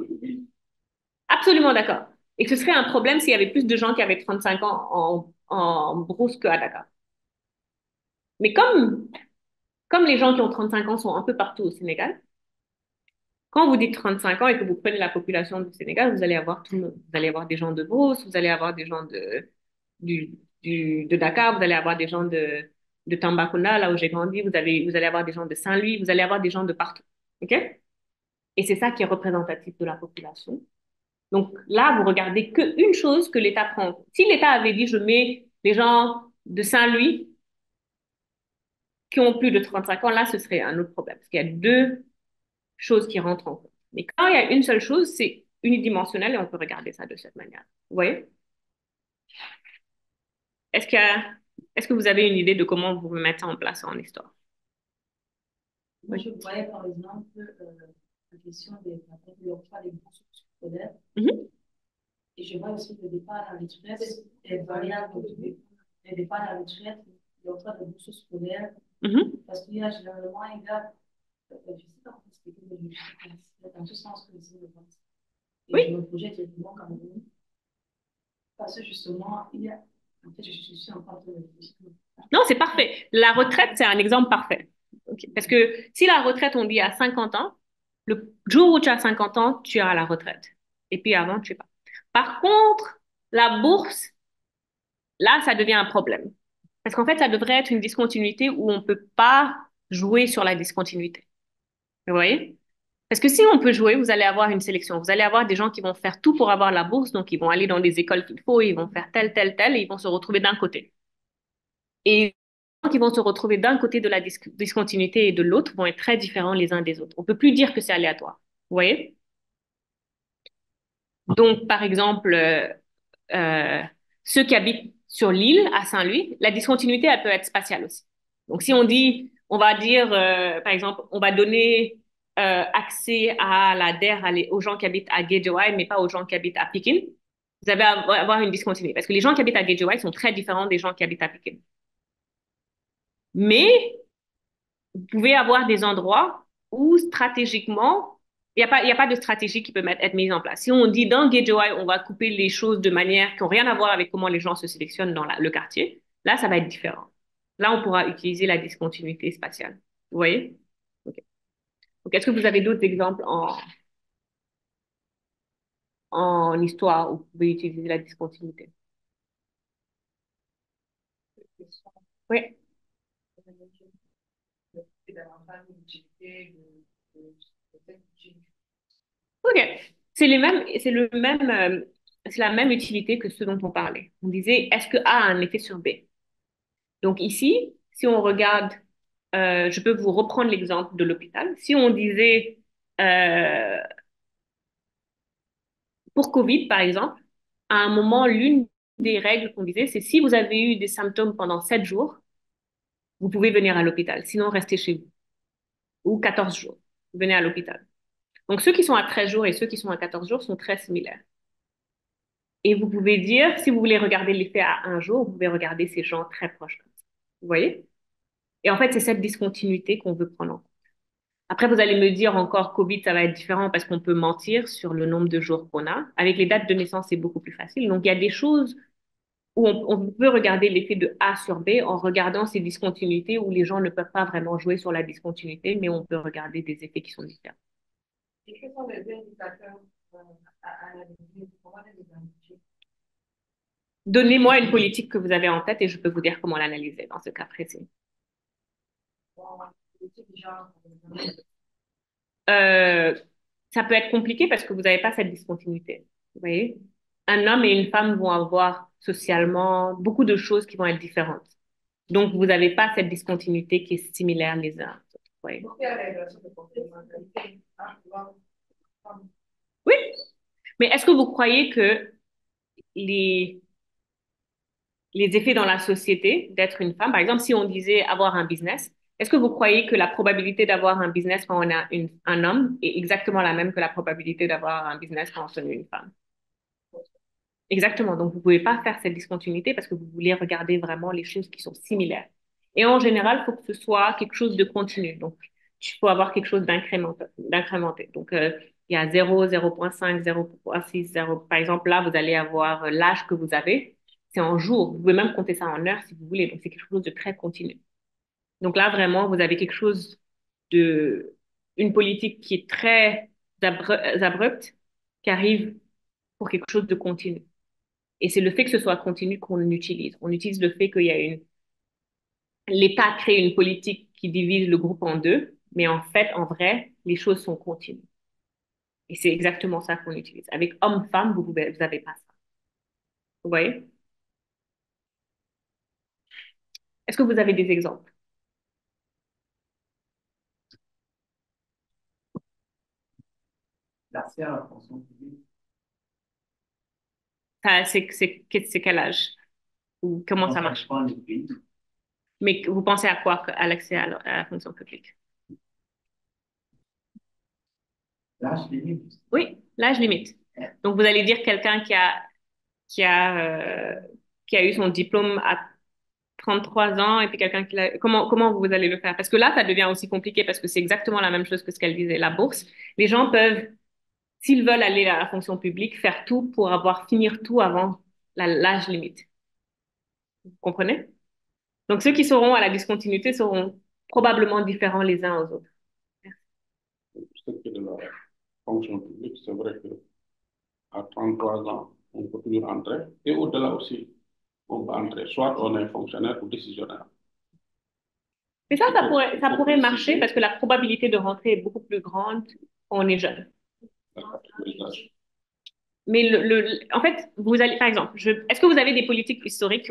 C: Absolument d'accord. Et que ce serait un problème s'il y avait plus de gens qui avaient 35 ans en brousse qu'à Dakar. Mais comme les gens qui ont 35 ans sont un peu partout au Sénégal, quand vous dites 35 ans et que vous prenez la population du Sénégal, vous allez avoir tout le monde. Vous allez avoir des gens de Brousse, vous allez avoir des gens de Dakar, vous allez avoir des gens de Tambacounda, là où j'ai grandi, vous allez avoir des gens de Saint-Louis, vous allez avoir des gens de partout. OK? Et c'est ça qui est représentatif de la population. Donc là, vous regardez qu'une chose que l'État prend. Si l'État avait dit, je mets les gens de Saint-Louis qui ont plus de 35 ans, là, ce serait un autre problème. Parce qu'il y a deux choses qui rentrent en compte. Mais quand il y a une seule chose, c'est unidimensionnel et on peut regarder ça de cette manière. Vous voyez? Est-ce que, est-ce que vous avez une idée de comment vous mettez ça en place en histoire?
F: Moi, je voyais par exemple la question de l'octroi des bourses scolaires. Et je vois aussi le départ à la retraite, les variables, le départ à la retraite, l'octroi des bourses scolaires. Parce qu'il y a généralement un gars, je ne sais pas comment expliquer, mais je dans ce sens que je pense. Et je me projette évidemment comme vous. Parce que justement, il y a. En fait, je suis en train de réfléchir.
C: Non, c'est parfait. La retraite, c'est un exemple parfait. Okay. Parce que si la retraite, on dit à 50 ans, le jour où tu as 50 ans, tu es à la retraite. Et puis avant, tu es pas. Par contre, la bourse, là, ça devient un problème. Parce qu'en fait, ça devrait être une discontinuité où on ne peut pas jouer sur la discontinuité. Vous voyez? Parce que si on peut jouer, vous allez avoir une sélection. Vous allez avoir des gens qui vont faire tout pour avoir la bourse, donc ils vont aller dans des écoles qu'il faut, ils vont faire tel, tel, tel, et ils vont se retrouver d'un côté. Et les gens qui vont se retrouver d'un côté de la discontinuité et de l'autre vont être très différents les uns des autres. On peut plus dire que c'est aléatoire. Vous voyez? Donc, par exemple, euh, ceux qui habitent sur l'île à Saint-Louis, la discontinuité, elle peut être spatiale aussi. Donc, si on dit, on va dire, par exemple, on va donner accès à la DER aux gens qui habitent à Guédiawaye, mais pas aux gens qui habitent à Pikine, vous allez avoir une discontinuité. Parce que les gens qui habitent à Guédiawaye sont très différents des gens qui habitent à Pikine. Mais vous pouvez avoir des endroits où stratégiquement, il y a pas de stratégie qui peut être mise en place. Si on dit dans Guédiawaye, on va couper les choses de manière qui n'ont rien à voir avec comment les gens se sélectionnent dans le quartier, là, ça va être différent. Là, on pourra utiliser la discontinuité spatiale. Vous voyez? OK. Donc, est-ce que vous avez d'autres exemples en histoire où vous pouvez utiliser la discontinuité? Oui. OK. C'est la même utilité que ce dont on parlait. On disait, est-ce que A a un effet sur B? Donc ici, si on regarde, je peux vous reprendre l'exemple de l'hôpital. Si on disait, euh, pour Covid, par exemple, à un moment, l'une des règles qu'on disait, c'est si vous avez eu des symptômes pendant 7 jours, vous pouvez venir à l'hôpital. Sinon, restez chez vous. Ou 14 jours, venez à l'hôpital. Donc ceux qui sont à 13 jours et ceux qui sont à 14 jours sont très similaires. Et vous pouvez dire, si vous voulez regarder l'effet à un jour, vous pouvez regarder ces gens très proches comme ça. Vous voyez? Et en fait, c'est cette discontinuité qu'on veut prendre en compte. Après, vous allez me dire encore, Covid, ça va être différent parce qu'on peut mentir sur le nombre de jours qu'on a. Avec les dates de naissance, c'est beaucoup plus facile. Donc, il y a des choses où on peut regarder l'effet de A sur B en regardant ces discontinuités où les gens ne peuvent pas vraiment jouer sur la discontinuité, mais on peut regarder des effets qui sont différents.
E: Et quels sont les indicateurs à analyser? Comment les identifier?
C: Donnez-moi une politique que vous avez en tête et je peux vous dire comment l'analyser dans ce cas précis. Euh, Ça peut être compliqué parce que vous n'avez pas cette discontinuité. Vous voyez? Un homme et une femme vont avoir socialement beaucoup de choses qui vont être différentes. Donc, vous n'avez pas cette discontinuité qui est similaire les uns aux autres. Vous voyez? Oui, mais est-ce que vous croyez que les, les effets dans la société d'être une femme, par exemple, si on disait avoir un business, est-ce que vous croyez que la probabilité d'avoir un business quand on a un homme est exactement la même que la probabilité d'avoir un business quand on est une femme? Exactement. Donc, vous pouvez pas faire cette discontinuité parce que vous voulez regarder vraiment les choses qui sont similaires. Et en général, il faut que ce soit quelque chose de continu. Donc, il faut avoir quelque chose d'incrémenté. Donc, il y a 0, 0,5, 0,6, 0. Par exemple, là, vous allez avoir l'âge que vous avez. C'est en jours. Vous pouvez même compter ça en heures si vous voulez. Donc, c'est quelque chose de très continu. Donc là, vraiment, vous avez quelque chose une politique qui est très abrupte, qui arrive pour quelque chose de continu. Et c'est le fait que ce soit continu qu'on utilise. On utilise le fait qu'il y a l'État crée une politique qui divise le groupe en deux, mais en fait, en vrai, les choses sont continues. Et c'est exactement ça qu'on utilise. Avec homme-femme, vous avez pas ça. Vous voyez? Est-ce que vous avez des exemples?
D: L'accès à la fonction publique.
C: C'est quel âge? Ou comment ça marche? Mais vous pensez à quoi à l'accès à la fonction publique?
D: L'âge limite.
C: Oui, l'âge limite. Donc, vous allez dire quelqu'un qui a eu son diplôme à 33 ans et puis quelqu'un qui l'a... Comment vous allez le faire? Parce que là, ça devient aussi compliqué parce que c'est exactement la même chose que ce qu'elle disait, la bourse. Les gens peuvent, s'ils veulent aller à la fonction publique, faire tout pour finir tout avant l'âge limite. Vous comprenez? Donc, ceux qui seront à la discontinuité seront probablement différents les uns aux autres.
I: Ce qui est de la fonction publique, c'est vrai qu'à 33 ans, on peut toujours entrer. Et au-delà aussi, on peut entrer. Soit on est fonctionnaire ou décisionnaire.
C: Mais ça pourrait marcher parce que la probabilité de rentrer est beaucoup plus grande quand on est jeune. Mais en fait, vous allez, par exemple, est-ce que vous avez des politiques historiques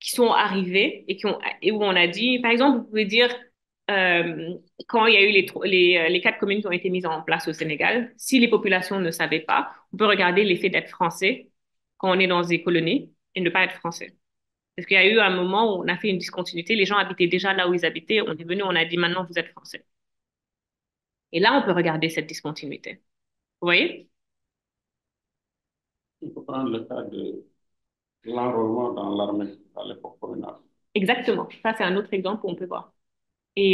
C: qui sont arrivées et où on a dit, par exemple, vous pouvez dire, euh, quand il y a eu les quatre communes qui ont été mises en place au Sénégal, si les populations ne savaient pas, on peut regarder l'effet d'être français quand on est dans des colonies et ne pas être français. Parce qu'il y a eu un moment où on a fait une discontinuité, les gens habitaient déjà là où ils habitaient, on est venu, on a dit maintenant vous êtes français. Et là, on peut regarder cette discontinuité. Vous voyez?
I: Il faut prendre le cas de l'enrôlement dans l'armée à l'époque coloniale.
C: Exactement. Ça, c'est un autre exemple où on peut voir. Et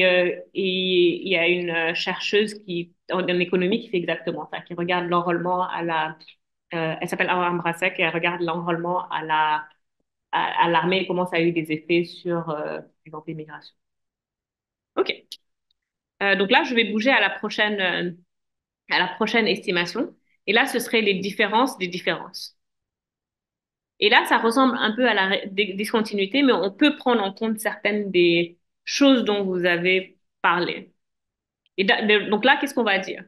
C: il y a une chercheuse en économie qui fait exactement ça, qui regarde l'enrôlement elle s'appelle Awa Ambrasek et elle regarde l'enrôlement à l'armée et comment ça a eu des effets sur, par exemple, l'immigration. OK. Donc là, je vais bouger à la prochaine estimation. Et là, ce serait les différences des différences. Et là, ça ressemble un peu à la discontinuité, mais on peut prendre en compte certaines des choses dont vous avez parlé. Et donc là, qu'est-ce qu'on va dire?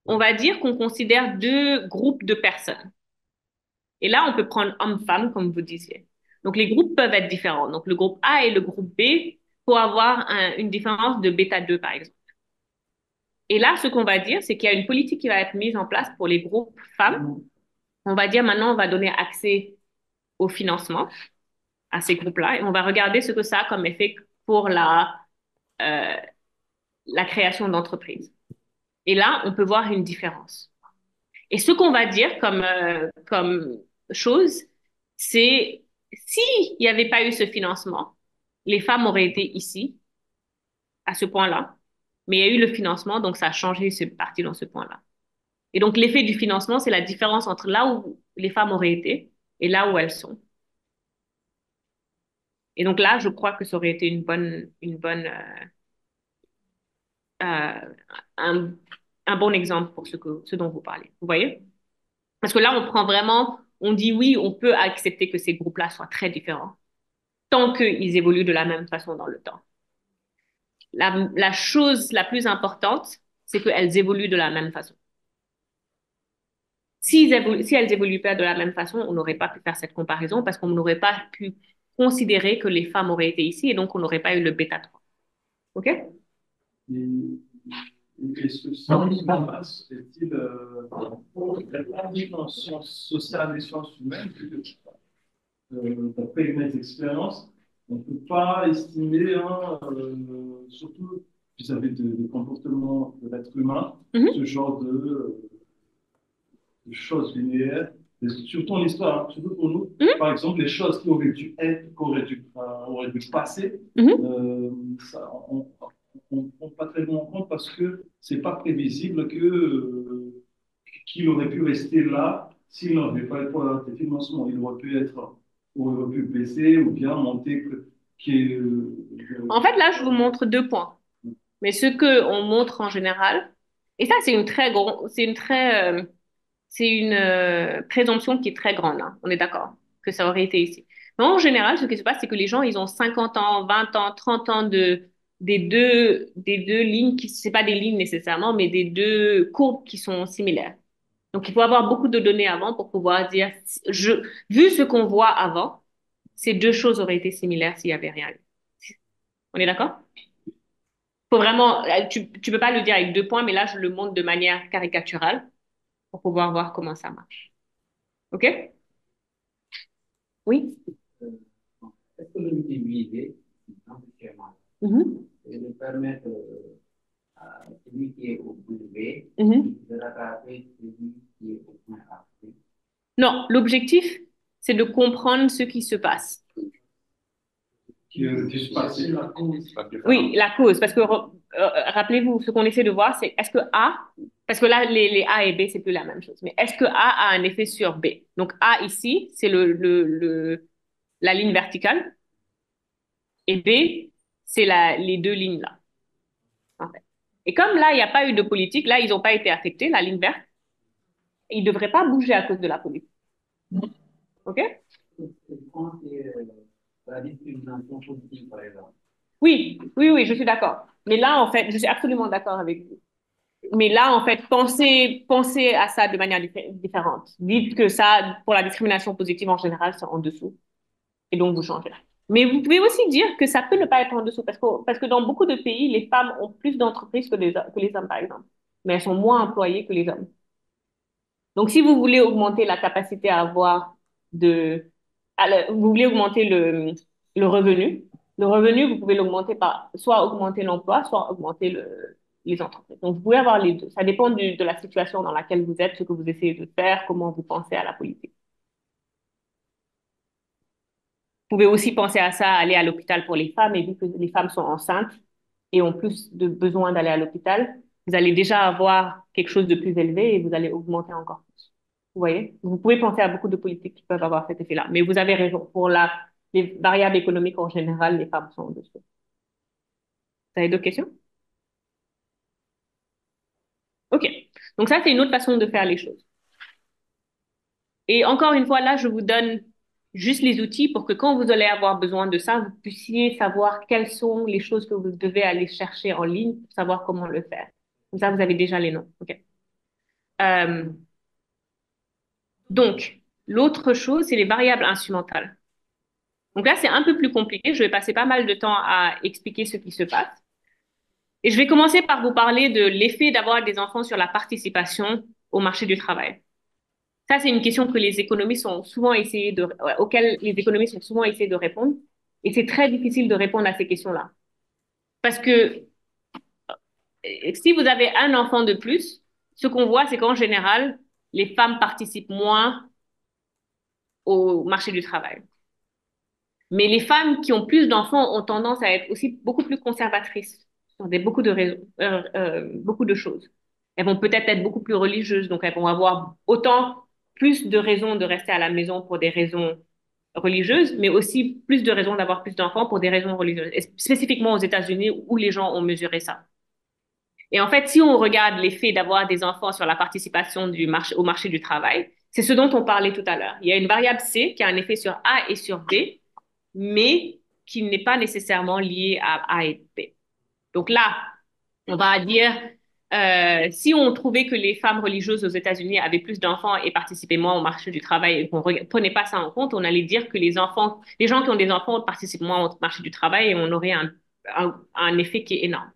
C: On va dire qu'on considère deux groupes de personnes. Et là, on peut prendre homme-femme, comme vous disiez. Donc, les groupes peuvent être différents. Donc, le groupe A et le groupe B pour avoir une différence de bêta 2, par exemple. Et là, ce qu'on va dire, c'est qu'il y a une politique qui va être mise en place pour les groupes femmes. On va dire maintenant, on va donner accès au financement à ces groupes-là et on va regarder ce que ça a comme effet pour euh, la création d'entreprises. Et là, on peut voir une différence. Et ce qu'on va dire comme chose, c'est s'il n'y avait pas eu ce financement, les femmes auraient été ici, à ce point-là, mais il y a eu le financement, donc ça a changé, c'est parti dans ce point-là. Et donc l'effet du financement, c'est la différence entre là où les femmes auraient été et là où elles sont. Et donc là, je crois que ça aurait été euh, un, un bon exemple pour ce dont vous parlez. Vous voyez? Parce que là, on prend vraiment, on dit oui, on peut accepter que ces groupes-là soient très différents, tant qu'ils évoluent de la même façon dans le temps. La chose la plus importante, c'est qu'elles évoluent de la même façon. Si elles évoluent pas de la même façon, on n'aurait pas pu faire cette comparaison parce qu'on n'aurait pas pu considérer que les femmes auraient été ici et donc on n'aurait pas eu le bêta 3. OK?
D: Est-ce que ça est-il en sciences sociales et sciences humaines, d'après mes expériences, on ne peut pas estimer, surtout vis-à-vis des comportements de l'être humain, ce genre de choses linéaires, surtout en histoire, hein, surtout pour nous. Par exemple, les choses qui auraient dû être, auraient dû passer, ça, on ne prend pas très bien en compte parce que c'est pas prévisible qu'il aurait pu rester là s'il n'avait pas eu de financement. Il aurait pu baisser ou bien monter.
C: En fait, là, je vous montre deux points. Mais ce que on montre en général, et ça, c'est une présomption qui est très grande, hein. On est d'accord que ça aurait été ici. Mais en général, ce qui se passe, c'est que les gens, ils ont 50 ans, 20 ans, 30 ans des deux lignes c'est pas des lignes nécessairement, mais des deux courbes qui sont similaires. Donc, il faut avoir beaucoup de données avant pour pouvoir dire, vu ce qu'on voit avant, ces deux choses auraient été similaires s'il y avait rien eu. On est d'accord? Faut vraiment, tu peux pas le dire avec deux points, mais là, je le montre de manière caricaturale pour pouvoir voir comment ça marche. OK? Oui?
J: Est-ce que le multiplier et de permettre à celui qui est au bout de B de rattraper celui qui est au point A?
C: Non, l'objectif, c'est de comprendre ce qui se passe. Oui, la cause. Parce que, rappelez-vous, ce qu'on essaie de voir, c'est est-ce que A, parce que là, les A et B, c'est plus la même chose, mais est-ce que A a un effet sur B? Donc, A ici, c'est la ligne verticale, et B, c'est les deux lignes là, en fait. Et comme là, il n'y a pas eu de politique, là, ils n'ont pas été affectés, la ligne verte, ils ne devraient pas bouger à cause de la politique. OK?
J: Je pense que la discrimination positive, par exemple.
C: Oui, oui, oui, je suis d'accord. Mais là, en fait, je suis absolument d'accord avec vous. Mais là, en fait, pensez à ça de manière différente. Dites que ça, pour la discrimination positive en général, c'est en dessous. Et donc, vous changez. Mais vous pouvez aussi dire que ça peut ne pas être en dessous. Parce que dans beaucoup de pays, les femmes ont plus d'entreprises que les hommes, par exemple. Mais elles sont moins employées que les hommes. Donc, si vous voulez augmenter la capacité à avoir vous voulez augmenter le revenu, vous pouvez l'augmenter par soit augmenter l'emploi, soit augmenter les entreprises. Donc, vous pouvez avoir les deux. Ça dépend de la situation dans laquelle vous êtes, ce que vous essayez de faire, comment vous pensez à la politique. Vous pouvez aussi penser à ça, aller à l'hôpital pour les femmes, et vu que les femmes sont enceintes et ont plus de besoin d'aller à l'hôpital, vous allez déjà avoir quelque chose de plus élevé et vous allez augmenter encore plus. Vous voyez? Vous pouvez penser à beaucoup de politiques qui peuvent avoir cet effet-là. Mais vous avez raison. Pour les variables économiques en général, les femmes sont en dessous. Vous avez d'autres questions? OK. Donc ça, c'est une autre façon de faire les choses. Et encore une fois, là, je vous donne juste les outils pour que quand vous allez avoir besoin de ça, vous puissiez savoir quelles sont les choses que vous devez aller chercher en ligne pour savoir comment le faire. Comme ça, vous avez déjà les noms. OK. Euh, donc, l'autre chose, c'est les variables instrumentales. Donc là, c'est un peu plus compliqué. Je vais passer pas mal de temps à expliquer ce qui se passe. Et je vais commencer par vous parler de l'effet d'avoir des enfants sur la participation au marché du travail. Ça, c'est une question que les économistes ont souvent auxquelles les économistes ont souvent essayé de répondre. Et c'est très difficile de répondre à ces questions-là. Parce que si vous avez un enfant de plus, ce qu'on voit, c'est qu'en général, les femmes participent moins au marché du travail. Mais les femmes qui ont plus d'enfants ont tendance à être aussi beaucoup plus conservatrices sur beaucoup de raisons, beaucoup de choses. Elles vont peut-être être beaucoup plus religieuses, donc elles vont avoir autant plus de raisons de rester à la maison pour des raisons religieuses, mais aussi plus de raisons d'avoir plus d'enfants pour des raisons religieuses, et spécifiquement aux États-Unis où les gens ont mesuré ça. Et en fait, si on regarde l'effet d'avoir des enfants sur la participation au marché du travail, c'est ce dont on parlait tout à l'heure. Il y a une variable C qui a un effet sur A et sur B, mais qui n'est pas nécessairement liée à A et B. Donc là, on va dire, si on trouvait que les femmes religieuses aux États-Unis avaient plus d'enfants et participaient moins au marché du travail et qu'on ne prenait pas ça en compte, on allait dire que les gens qui ont des enfants participent moins au marché du travail et on aurait un effet qui est énorme.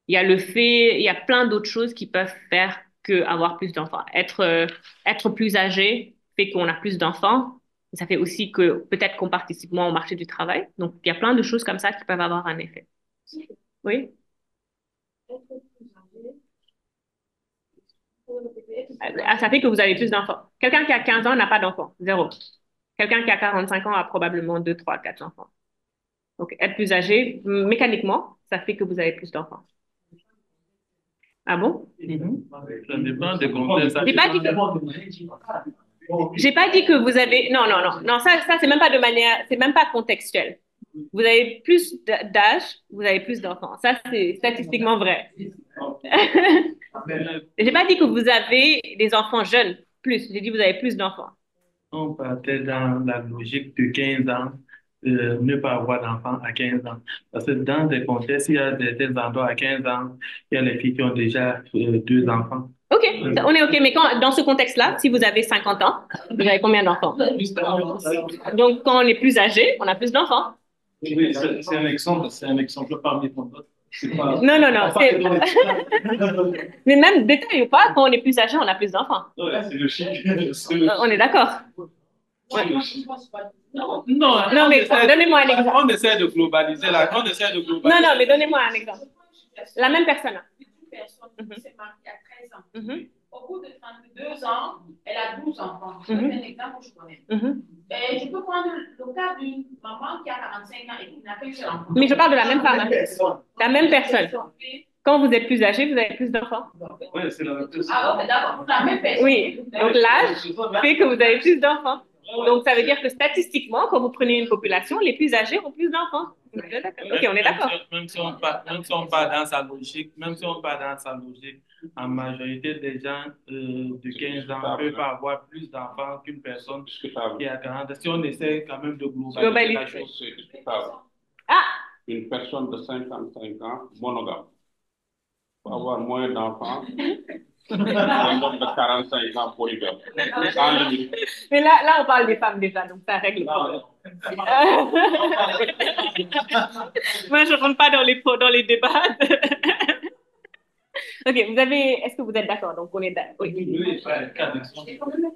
C: Il y a plein d'autres choses qui peuvent faire que avoir plus d'enfants. Être plus âgé fait qu'on a plus d'enfants. Ça fait aussi que peut-être qu'on participe moins au marché du travail. Donc, il y a plein de choses comme ça qui peuvent avoir un effet. Oui? Ça fait que vous avez plus d'enfants. Quelqu'un qui a 15 ans n'a pas d'enfants. Zéro. Quelqu'un qui a 45 ans a probablement 2, 3, 4 enfants. Donc, être plus âgé, mécaniquement, ça fait que vous avez plus d'enfants. Ah bon?
D: Ça dépend des contextes.
C: J'ai pas dit que vous avez. Non, non, non. Non, ça c'est même pas de manière. C'est même pas contextuel. Vous avez plus d'âge, vous avez plus d'enfants. Ça, c'est statistiquement vrai. J'ai pas dit que vous avez des enfants jeunes, plus. J'ai dit que vous avez plus d'enfants.
D: On partait dans la logique de 15 ans, ne pas avoir d'enfants à 15 ans. Parce que dans des contextes, il y a des endroits à 15 ans, il y a les filles qui ont déjà 2 enfants.
C: OK, on est OK. Mais dans ce contexte-là, si vous avez 50 ans, vous avez combien d'enfants? Donc, quand on est plus âgé, on a plus d'enfants.
D: Oui, c'est un exemple parmi tant d'autres.
C: Non, non, non. Mais même, détail ou pas, quand on est plus âgé, on a plus d'enfants.
D: Ouais, c'est le chiffre.
C: On est d'accord. Ouais. Non, mais donnez-moi un exemple.
D: On essaie de globaliser
C: Non, non, mais donnez-moi un exemple. La même personne.
E: Une personne qui s'est mariée à 13 ans. Au bout de 32 ans, elle a 12 enfants. C'est un exemple que je connais. Et je peux prendre le cas d'une maman qui a 45 ans et qui n'a qu'un seul enfant.
C: Mais je parle de la même femme. La même personne. Quand vous êtes plus âgé, vous avez plus d'enfants.
D: Oui, c'est la même personne.
E: Ah, ok, d'accord. La même personne.
C: Oui. Donc l'âge fait que vous avez plus d'enfants. Donc ça veut dire que statistiquement, quand vous prenez une population, les plus âgés ont plus d'enfants. Ok, on est d'accord.
D: Même si on part dans sa logique, en majorité des gens de 15 ans ne peuvent pas avoir plus d'enfants qu'une personne qui a 40 ans. Si on essaie quand même de globaliser la chose.
C: Ah,
I: une personne de 55 ans monogame. Pour avoir moins d'enfants, un homme de 45 ans polygame. Sans limite.
C: Mais là, on parle des femmes déjà, donc ça règle le problème. Moi, je ne rentre pas dans les débats. Ok, est-ce que vous êtes d'accord? Donc, on est d'accord. Oui.
E: J'ai quand même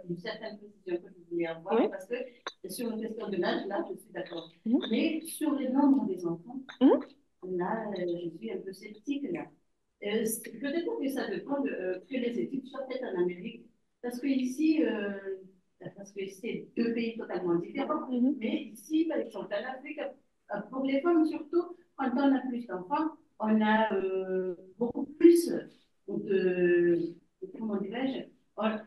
E: une certaine précision que je voulais avoir,
C: Oui.
E: parce que sur une question de l'âge, là, je suis d'accord.
C: Mhm.
E: Mais sur le nombre des enfants,
C: Mhm.
E: là, je suis un peu sceptique, là. Peut-être que ça dépend que les études soient faites en Amérique, parce que ici, parce que c'est deux pays totalement différents,
C: Mhm.
E: mais ici, par exemple, en Afrique, pour les femmes surtout, quand on a plus d'enfants, on a beaucoup plus comment dirais-je,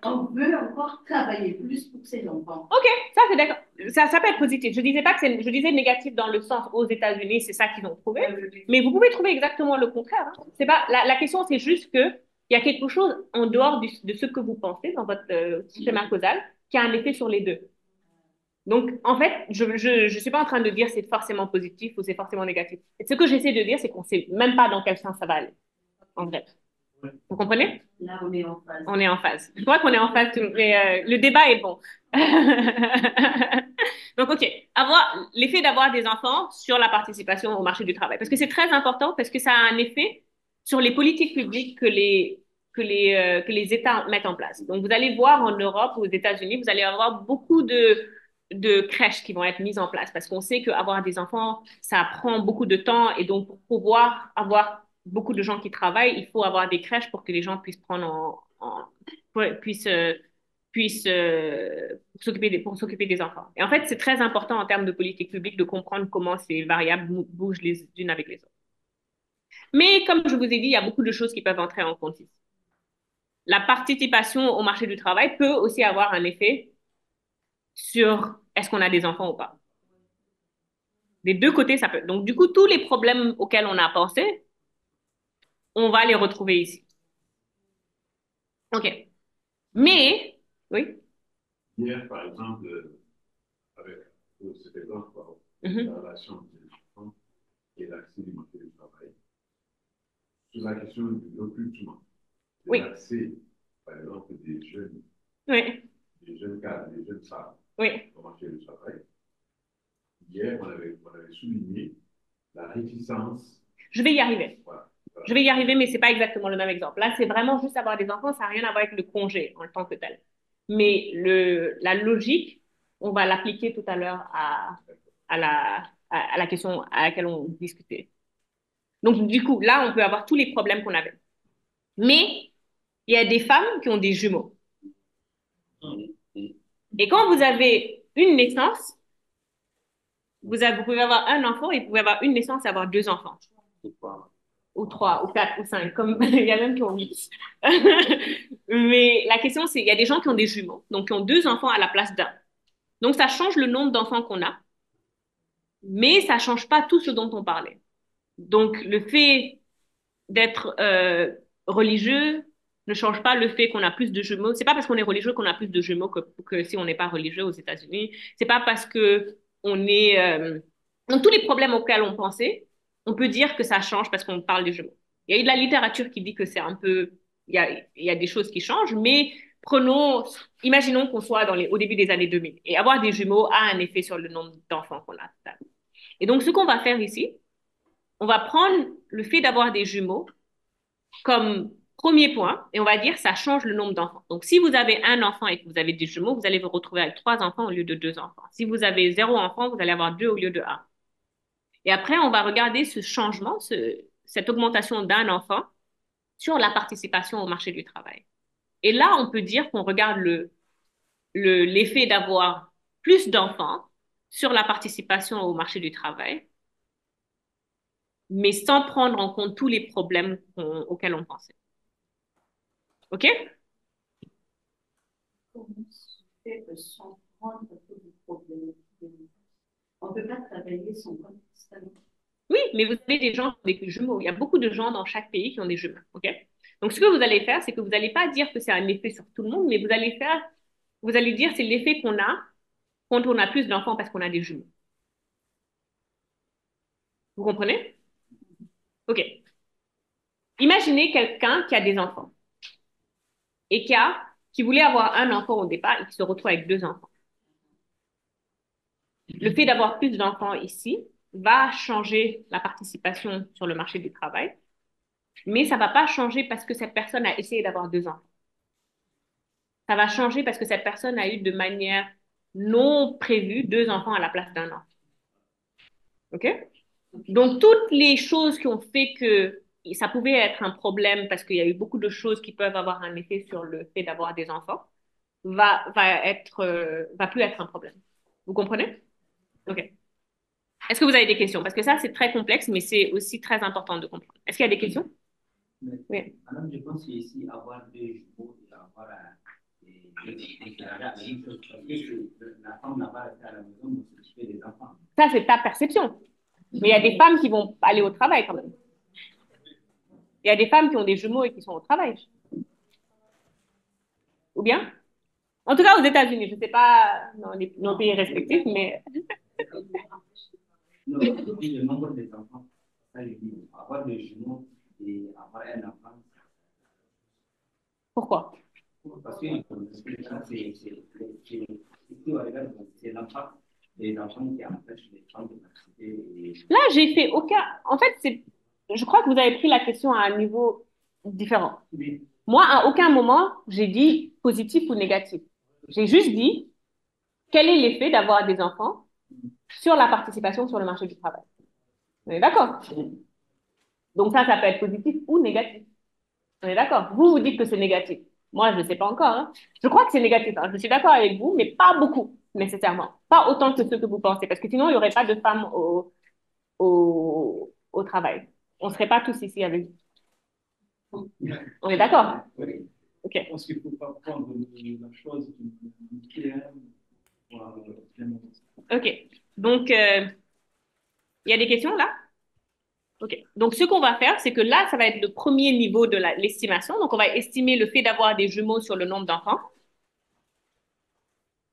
E: on veut encore travailler plus pour ses enfants.
C: Ok, ça c'est d'accord. Ça peut être positif. Je disais pas que je disais négatif dans le sens aux États-Unis, c'est ça qu'ils ont trouvé. Mais vous pouvez trouver exactement le contraire. Hein. C'est pas la question, c'est juste que il y a quelque chose en dehors de ce que vous pensez dans votre schéma causal qui a un effet sur les deux. Donc, en fait, je suis pas en train de dire c'est forcément positif ou c'est forcément négatif. Et ce que j'essaie de dire, c'est qu'on sait même pas dans quel sens ça va aller. En vrai. Vous comprenez?
E: Là, on est en phase.
C: On est en phase. Je crois qu'on est en phase, mais le débat est bon. Donc, OK. L'effet d'avoir des enfants sur la participation au marché du travail. Parce que c'est très important, parce que ça a un effet sur les politiques publiques que les États mettent en place. Donc, vous allez voir en Europe ou aux États-Unis, vous allez avoir beaucoup de crèches qui vont être mises en place parce qu'on sait qu'avoir des enfants, ça prend beaucoup de temps et donc pour pouvoir avoir beaucoup de gens qui travaillent, il faut avoir des crèches pour que les gens puissent puissent pour s'occuper des enfants. Et en fait, c'est très important en termes de politique publique de comprendre comment ces variables bougent les unes avec les autres. Mais comme je vous ai dit, il y a beaucoup de choses qui peuvent entrer en compte ici. La participation au marché du travail peut aussi avoir un effet sur est-ce qu'on a des enfants ou pas. Des deux côtés, ça peut. Donc, du coup, tous les problèmes auxquels on a pensé, on va les retrouver ici. OK. Mais, oui.
G: Hier, par exemple, avec cet exemple,
C: Mhm.
G: la relation entre les enfants et l'accès du marché du travail, sur la question du recrutement, de
C: Oui.
G: l'accès, par exemple,
C: Oui.
G: des jeunes cadres, des jeunes femmes
C: Oui.
G: au marché du travail. Hier, on avait souligné la réticence.
C: Je vais y arriver.
G: Voilà.
C: Je vais y arriver, mais c'est pas exactement le même exemple. Là, c'est vraiment juste avoir des enfants, ça n'a rien à voir avec le congé en tant que tel. Mais la logique, on va l'appliquer tout à l'heure à la question à laquelle on discutait. Donc, du coup, là, on peut avoir tous les problèmes qu'on avait. Mais il y a des femmes qui ont des jumeaux. Et quand vous avez une naissance, vous pouvez avoir un enfant et vous pouvez avoir une naissance et avoir deux enfants. Ou trois, ou quatre, ou cinq, comme il y a même qui ont 8. Mais la question, c'est, il y a des gens qui ont des jumeaux, donc qui ont deux enfants à la place d'un. Donc, ça change le nombre d'enfants qu'on a, mais ça change pas tout ce dont on parlait. Donc, le fait d'être religieux ne change pas le fait qu'on a plus de jumeaux. C'est pas parce qu'on est religieux qu'on a plus de jumeaux que si on n'est pas religieux aux États-Unis. C'est pas parce que on est... Donc, tous les problèmes auxquels on pensait, on peut dire que ça change parce qu'on parle des jumeaux. Il y a eu de la littérature qui dit que c'est un peu... il y a des choses qui changent, mais imaginons qu'on soit au début des années 2000 et avoir des jumeaux a un effet sur le nombre d'enfants qu'on a. Et donc, ce qu'on va faire ici, on va prendre le fait d'avoir des jumeaux comme premier point et on va dire ça change le nombre d'enfants. Donc, si vous avez un enfant et que vous avez des jumeaux, vous allez vous retrouver avec 3 enfants au lieu de 2 enfants. Si vous avez 0 enfant, vous allez avoir 2 au lieu de 1. Et après, on va regarder ce changement, cette augmentation d'un enfant sur la participation au marché du travail. Et là, on peut dire qu'on regarde l'effet d'avoir plus d'enfants sur la participation au marché du travail, mais sans prendre en compte tous les problèmes auxquels on pensait. OK?
E: Comment se fait que sans prendre tous les problèmes, on ne peut pas travailler son corps constamment?
C: Oui, mais vous avez des gens qui ont des jumeaux. Il y a beaucoup de gens dans chaque pays qui ont des jumeaux. OK? Donc, ce que vous allez faire, c'est que vous n'allez pas dire que c'est un effet sur tout le monde, mais vous allez dire c'est l'effet qu'on a quand on a plus d'enfants parce qu'on a des jumeaux. Vous comprenez? OK. Imaginez quelqu'un qui a des enfants et qui voulait avoir un enfant au départ et qui se retrouve avec 2 enfants. Le fait d'avoir plus d'enfants ici va changer la participation sur le marché du travail, mais ça ne va pas changer parce que cette personne a essayé d'avoir 2 enfants. Ça va changer parce que cette personne a eu de manière non prévue 2 enfants à la place d'un enfant. OK? Donc, toutes les choses qui ont fait que ça pouvait être un problème parce qu'il y a eu beaucoup de choses qui peuvent avoir un effet sur le fait d'avoir des enfants, va plus être un problème. Vous comprenez? OK. Est-ce que vous avez des questions? Parce que ça, c'est très complexe, mais c'est aussi très important de comprendre. Est-ce qu'il y a des questions? Oui.
J: Madame, je pense ici avoir 2 jumeaux et avoir déclaré à la même chose. Parce que la femme n'a pas resté à la maison pour s'occuper des enfants.
C: Ça, c'est ta perception. Mais il y a des femmes qui vont aller au travail quand même. Il y a des femmes qui ont des jumeaux et qui sont au travail. Ou bien? En tout cas, aux États-Unis, je ne sais pas dans nos pays respectifs, mais...
J: Non, le nombre des enfants, ça, je dis, avoir des jumeaux et avoir un enfant.
C: Pourquoi?
J: Parce que c'est l'enfant, les enfants qui empêchent les femmes de participer.
C: Là, j'ai fait aucun... En fait, je crois que vous avez pris la question à un niveau différent.
J: Oui.
C: Moi, à aucun moment, j'ai dit positif ou négatif. J'ai juste dit quel est l'effet d'avoir des enfants sur la participation sur le marché du travail. On est d'accord? Donc ça peut être positif ou négatif. On est d'accord? Vous dites que c'est négatif. Moi, je ne sais pas encore. Hein. Je crois que c'est négatif. Hein. Je suis d'accord avec vous, mais pas beaucoup, nécessairement. Pas autant que ce que vous pensez, parce que sinon, il n'y aurait pas de femmes au travail. On ne serait pas tous ici avec vous. On est d'accord?
D: Oui.
C: OK.
D: Je pense qu'il ne faut pas prendre la chose du PM.
C: OK. Donc, il y a des questions là? OK. Donc, ce qu'on va faire, c'est que là, ça va être le premier niveau de l'estimation. Donc, on va estimer le fait d'avoir des jumeaux sur le nombre d'enfants.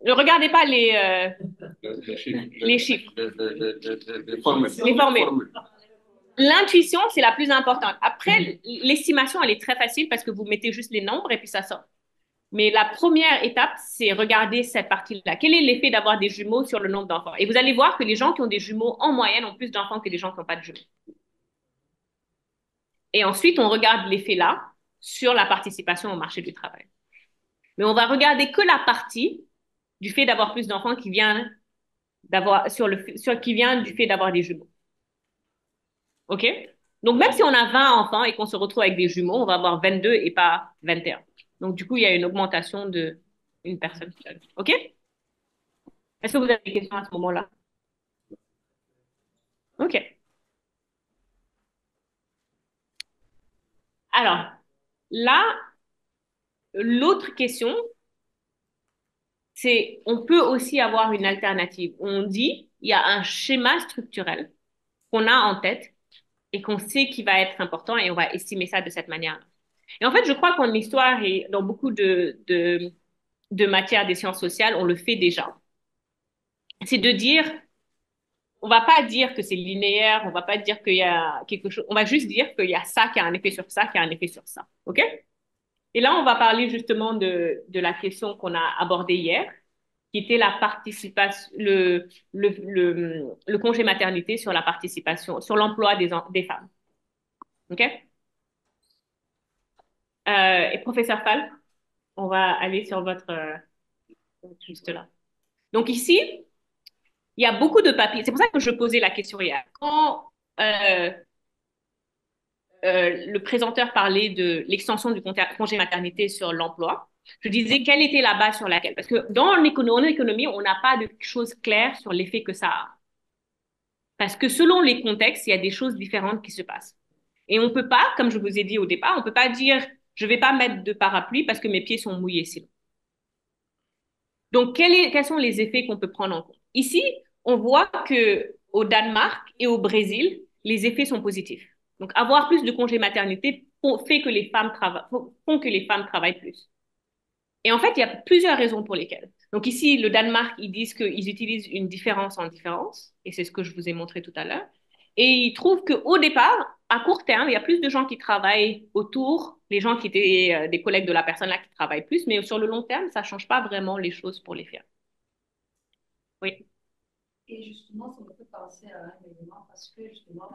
C: Ne regardez pas les chiffres.
I: Les formules.
C: Les formules. L'intuition, c'est la plus importante. Après, l'estimation, elle est très facile parce que vous mettez juste les nombres et puis ça sort. Mais la première étape, c'est regarder cette partie-là. Quel est l'effet d'avoir des jumeaux sur le nombre d'enfants? Et vous allez voir que les gens qui ont des jumeaux, en moyenne, ont plus d'enfants que les gens qui n'ont pas de jumeaux. Et ensuite, on regarde l'effet là sur la participation au marché du travail. Mais on va regarder que la partie du fait d'avoir plus d'enfants qui vient qui vient du fait d'avoir des jumeaux. OK? Donc, même si on a 20 enfants et qu'on se retrouve avec des jumeaux, on va avoir 22 et pas 21. Donc, du coup, il y a une augmentation de une personne. OK? Est-ce que vous avez des questions à ce moment-là? OK. Alors, là, l'autre question, c'est on peut aussi avoir une alternative. On dit, il y a un schéma structurel qu'on a en tête et qu'on sait qui va être important et on va estimer ça de cette manière-là. Et en fait, je crois qu'en histoire et dans beaucoup de matières des sciences sociales, on le fait déjà. C'est de dire, on va pas dire que c'est linéaire, on va pas dire qu'il y a quelque chose, on va juste dire qu'il y a ça qui a un effet sur ça, qui a un effet sur ça. OK? Et là, on va parler justement de la question qu'on a abordée hier, qui était la participation, le congé maternité sur la participation, sur l'emploi des femmes. OK? Et professeur Fall, on va aller sur votre juste là. Donc ici, il y a beaucoup de papiers. C'est pour ça que je posais la question hier. Quand le présenteur parlait de l'extension du congé maternité sur l'emploi, je disais quelle était la base sur laquelle. Parce que dans l'économie, on n'a pas de choses claires sur l'effet que ça a. Parce que selon les contextes, il y a des choses différentes qui se passent. Et on ne peut pas, comme je vous ai dit au départ, on ne peut pas dire je ne vais pas mettre de parapluie parce que mes pieds sont mouillés sinon. Donc, quels sont les effets qu'on peut prendre en compte? Ici, on voit qu'au Danemark et au Brésil, les effets sont positifs. Donc, avoir plus de congés maternité font que les femmes travaillent plus. Et en fait, il y a plusieurs raisons pour lesquelles. Donc ici, le Danemark, ils disent qu'ils utilisent une différence en différence, et c'est ce que je vous ai montré tout à l'heure. Et ils trouvent qu'au départ, à court terme, il y a plus de gens qui travaillent autour, les gens qui étaient des collègues de la personne là qui travaillent plus, mais sur le long terme, ça ne change pas vraiment les choses pour les firmes. Oui.
F: Et justement, ça me fait penser à un élément parce que justement,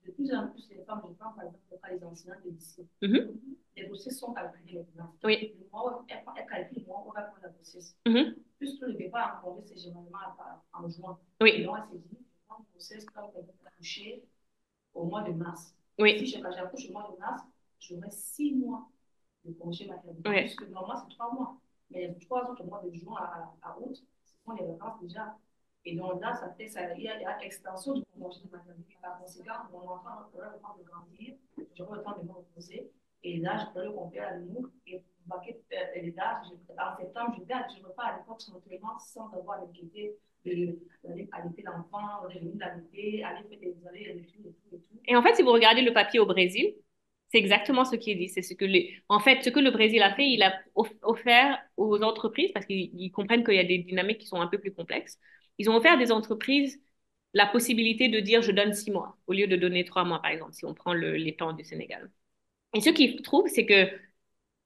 F: de plus en plus, les femmes, je prends par exemple les enseignants de lycée. Les dossiers sont calculés maintenant.
C: Oui.
F: Elles calculent, moi, on va prendre la grossesse. Puisque le départ en congé, c'est généralement en juin.
C: Oui.
F: Et donc, elle s'est dit, je prends une grossesse quand elle va accoucher au mois de mars.
C: Oui.
F: Si j'accouche au mois de mars, j'aurai 6 mois de congé maternité.
C: Oui.
F: Puisque normalement, c'est 3 mois. Mais il y a 3 autres mois de juin à août, ce sont les vacances déjà. Et donc là, il y a extension du congé de maternité. Par conséquent, mon enfant aura le temps de grandir, j'aurai le temps de me reposer. Et là, je peux le compter à nous et vaquer les dates. En septembre, je repars à l'école tranquillement sans avoir l'inquiétude d'aller allaiter l'enfant, de venir l'allaiter, aller faire des allées et tout.
C: Et en fait, si vous regardez le papier au Brésil, c'est exactement ce qui est dit. C'est ce que en fait, ce que le Brésil a fait, il a offert aux entreprises, parce qu'ils comprennent qu'il y a des dynamiques qui sont un peu plus complexes, ils ont offert des entreprises la possibilité de dire je donne 6 mois au lieu de donner 3 mois, par exemple, si on prend les temps du Sénégal. Et ce qu'ils trouvent, c'est que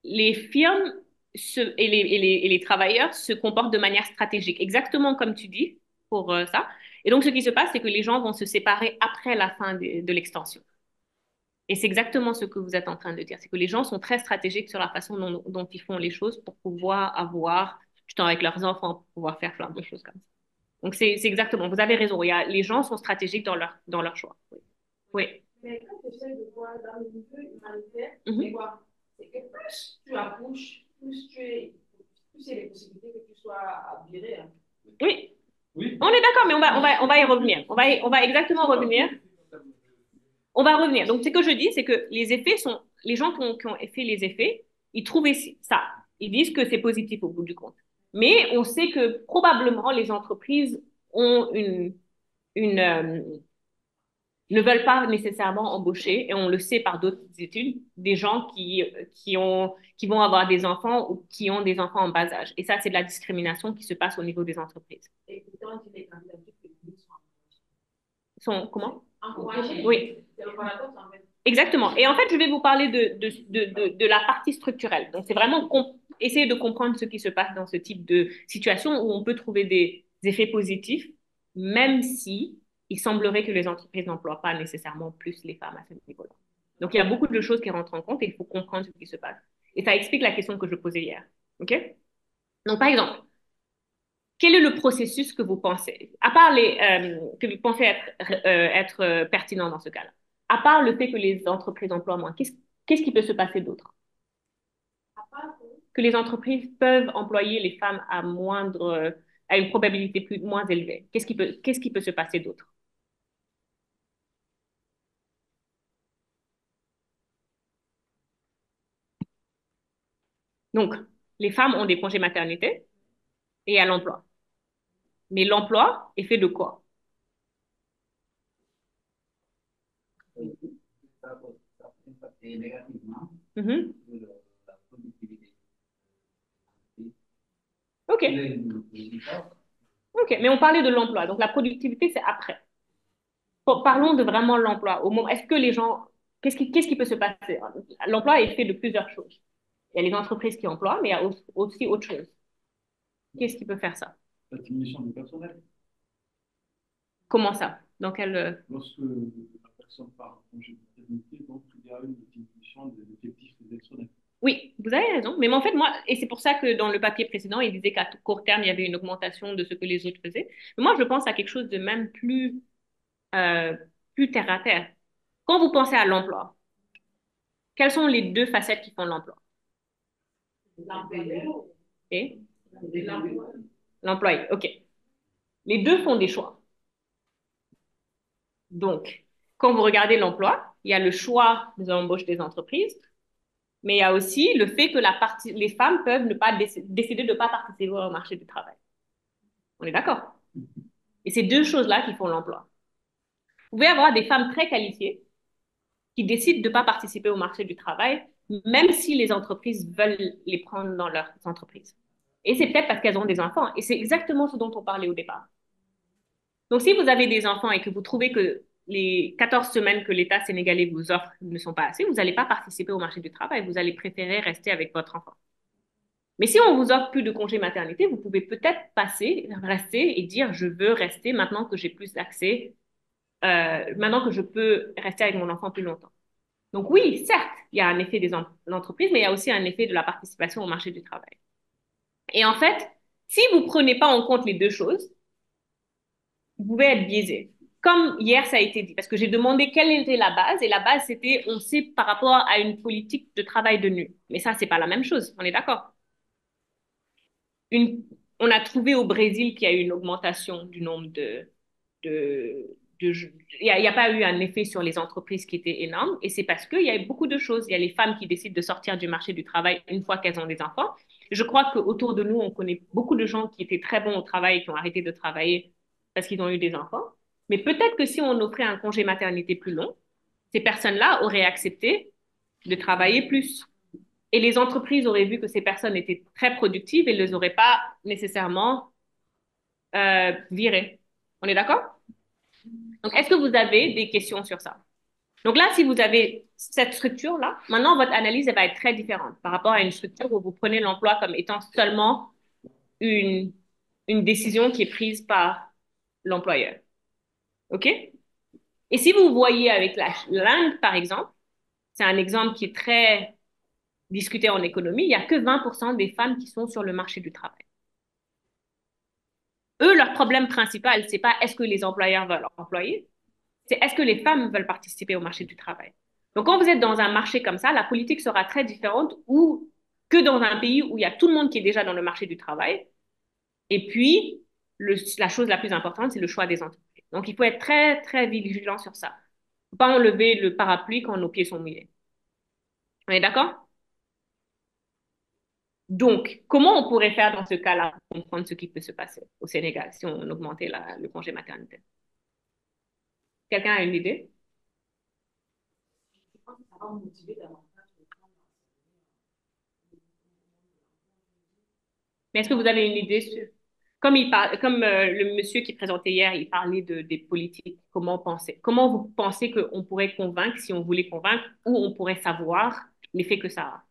C: les firmes et les travailleurs se comportent de manière stratégique, exactement comme tu dis pour ça. Et donc, ce qui se passe, c'est que les gens vont se séparer après la fin de l'extension. Et c'est exactement ce que vous êtes en train de dire. C'est que les gens sont très stratégiques sur la façon dont ils font les choses pour pouvoir avoir du temps avec leurs enfants, pour pouvoir faire plein de choses comme ça. Donc, c'est exactement, vous avez raison. Les gens sont stratégiques dans leur choix. Oui. Oui.
E: Mais quand tu essaies de voir dans le milieu humanitaire, c'est quoi? C'est que plus tu accouches, plus il y a les possibilités que tu sois viré. Hein.
C: Oui. Oui. On est d'accord, mais on va y revenir. On va exactement revenir. On va revenir. Donc, ce que je dis, c'est que les effets sont, les gens qui ont fait les effets, ils trouvent ça. Ils disent que c'est positif au bout du compte. Mais on sait que probablement les entreprises ont ne veulent pas nécessairement embaucher, et on le sait par d'autres études, des gens qui vont avoir des enfants ou qui ont des enfants en bas âge. Et ça, c'est de la discrimination qui se passe au niveau des entreprises.
E: Et pourtant, les candidatures
C: sont comment?
E: Encouragées.
C: Oui.
E: C'est le paradoxe, en fait.
C: Exactement. Et en fait, je vais vous parler de la partie structurelle. Donc, c'est vraiment essayer de comprendre ce qui se passe dans ce type de situation où on peut trouver des effets positifs, même si il semblerait que les entreprises n'emploient pas nécessairement plus les femmes à ce niveau-là. Donc, il y a beaucoup de choses qui rentrent en compte et il faut comprendre ce qui se passe. Et ça explique la question que je posais hier. OK? Donc, par exemple, quel est le processus que vous pensez, à part que vous pensez être pertinent dans ce cas-là? À part le fait que les entreprises emploient moins, qu'est-ce qui peut se passer d'autre? Que les entreprises peuvent employer les femmes à une probabilité moins élevée. Qu'est-ce qui peut se passer d'autre? Donc, les femmes ont des congés maternité et à l'emploi. Mais l'emploi est fait de quoi?
J: Négativement la productivité.
C: OK. OK, mais on parlait de l'emploi. Donc, la productivité, c'est après. Parlons de vraiment l'emploi. Est-ce que les gens... Qu'est-ce qui peut se passer? L'emploi est fait de plusieurs choses. Il y a les entreprises qui emploient, mais il y a aussi autre chose. Qu'est-ce qui peut faire ça?
D: La diminution du personnel.
C: Comment ça? Dans quel...
D: Lorsque la personne part en congé de maternité, donc il y a une diminution des effectifs des personnels.
C: Oui, vous avez raison. Mais en fait, et c'est pour ça que dans le papier précédent, il disait qu'à court terme, il y avait une augmentation de ce que les autres faisaient. Mais moi, je pense à quelque chose de même plus terre à terre. Quand vous pensez à l'emploi, quelles sont les deux facettes qui font l'emploi?
E: L'employeur.
C: Et l'employé, OK. Les deux font des choix. Donc, quand vous regardez l'emploi, il y a le choix des embauches des entreprises, mais il y a aussi le fait que les femmes peuvent ne pas décider de ne pas participer au marché du travail. On est d'accord? Et c'est deux choses-là qui font l'emploi. Vous pouvez avoir des femmes très qualifiées qui décident de ne pas participer au marché du travail, même si les entreprises veulent les prendre dans leurs entreprises. Et c'est peut-être parce qu'elles ont des enfants. Et c'est exactement ce dont on parlait au départ. Donc, si vous avez des enfants et que vous trouvez que les 14 semaines que l'État sénégalais vous offre ne sont pas assez, vous n'allez pas participer au marché du travail, vous allez préférer rester avec votre enfant. Mais si on vous offre plus de congés maternité, vous pouvez peut-être rester et dire, je veux rester maintenant que j'ai plus d'accès, maintenant que je peux rester avec mon enfant plus longtemps. Donc oui, certes, il y a un effet des entreprises, mais il y a aussi un effet de la participation au marché du travail. Et en fait, si vous ne prenez pas en compte les deux choses, vous pouvez être biaisé. Comme hier, ça a été dit, parce que j'ai demandé quelle était la base, et la base, c'était, on sait, par rapport à une politique de travail de nuit. Mais ça, c'est pas la même chose, on est d'accord? On a trouvé au Brésil qu'il y a eu une augmentation du nombre il n'y a pas eu un effet sur les entreprises qui était énorme, et c'est parce qu'il y a beaucoup de choses. Il y a les femmes qui décident de sortir du marché du travail une fois qu'elles ont des enfants. Je crois qu'autour de nous, on connaît beaucoup de gens qui étaient très bons au travail et qui ont arrêté de travailler parce qu'ils ont eu des enfants. Mais peut-être que si on offrait un congé maternité plus long, ces personnes-là auraient accepté de travailler plus. Et les entreprises auraient vu que ces personnes étaient très productives et ne les auraient pas nécessairement virées. On est d'accord? Donc, est-ce que vous avez des questions sur ça? Donc là, si vous avez cette structure-là, maintenant, votre analyse, elle va être très différente par rapport à une structure où vous prenez l'emploi comme étant seulement une, une décision qui est prise par l'employeur. OK? Et si vous voyez avec l'Inde, par exemple, c'est un exemple qui est très discuté en économie, il n'y a que 20% des femmes qui sont sur le marché du travail. Eux, leur problème principal, c'est pas est-ce que les employeurs veulent employer, c'est est-ce que les femmes veulent participer au marché du travail. Donc, quand vous êtes dans un marché comme ça, la politique sera très différente ou que dans un pays où il y a tout le monde qui est déjà dans le marché du travail. Et puis, la chose la plus importante, c'est le choix des entreprises. Donc, il faut être très, très vigilant sur ça. Il ne faut pas enlever le parapluie quand nos pieds sont mouillés. On est d'accord? Donc, comment on pourrait faire dans ce cas-là pour comprendre ce qui peut se passer au Sénégal si on augmentait le congé maternité? Quelqu'un a une idée?
E: Je pense que ça va motiver davantage les femmes.
C: Mais est-ce que vous avez une idée sur... Comme le monsieur qui présentait hier, il parlait des politiques, comment penser. Comment vous pensez qu'on pourrait convaincre, si on voulait convaincre, ou on pourrait savoir l'effet que ça a?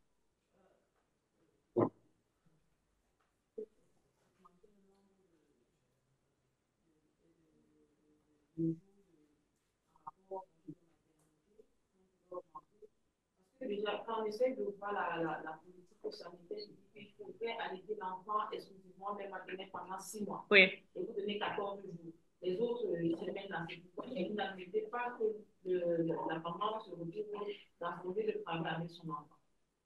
E: Déjà, quand on essaie de voir la politique sanitaire, il faudrait allaiter l'enfant exclusivement dès maternelle pendant 6 mois.
C: Oui.
E: Et vous donnez 14 jours. Les autres semaines dans cette époque, et vous n'admettez pas que la maman se retrouve dans son lieu de travail avec son enfant.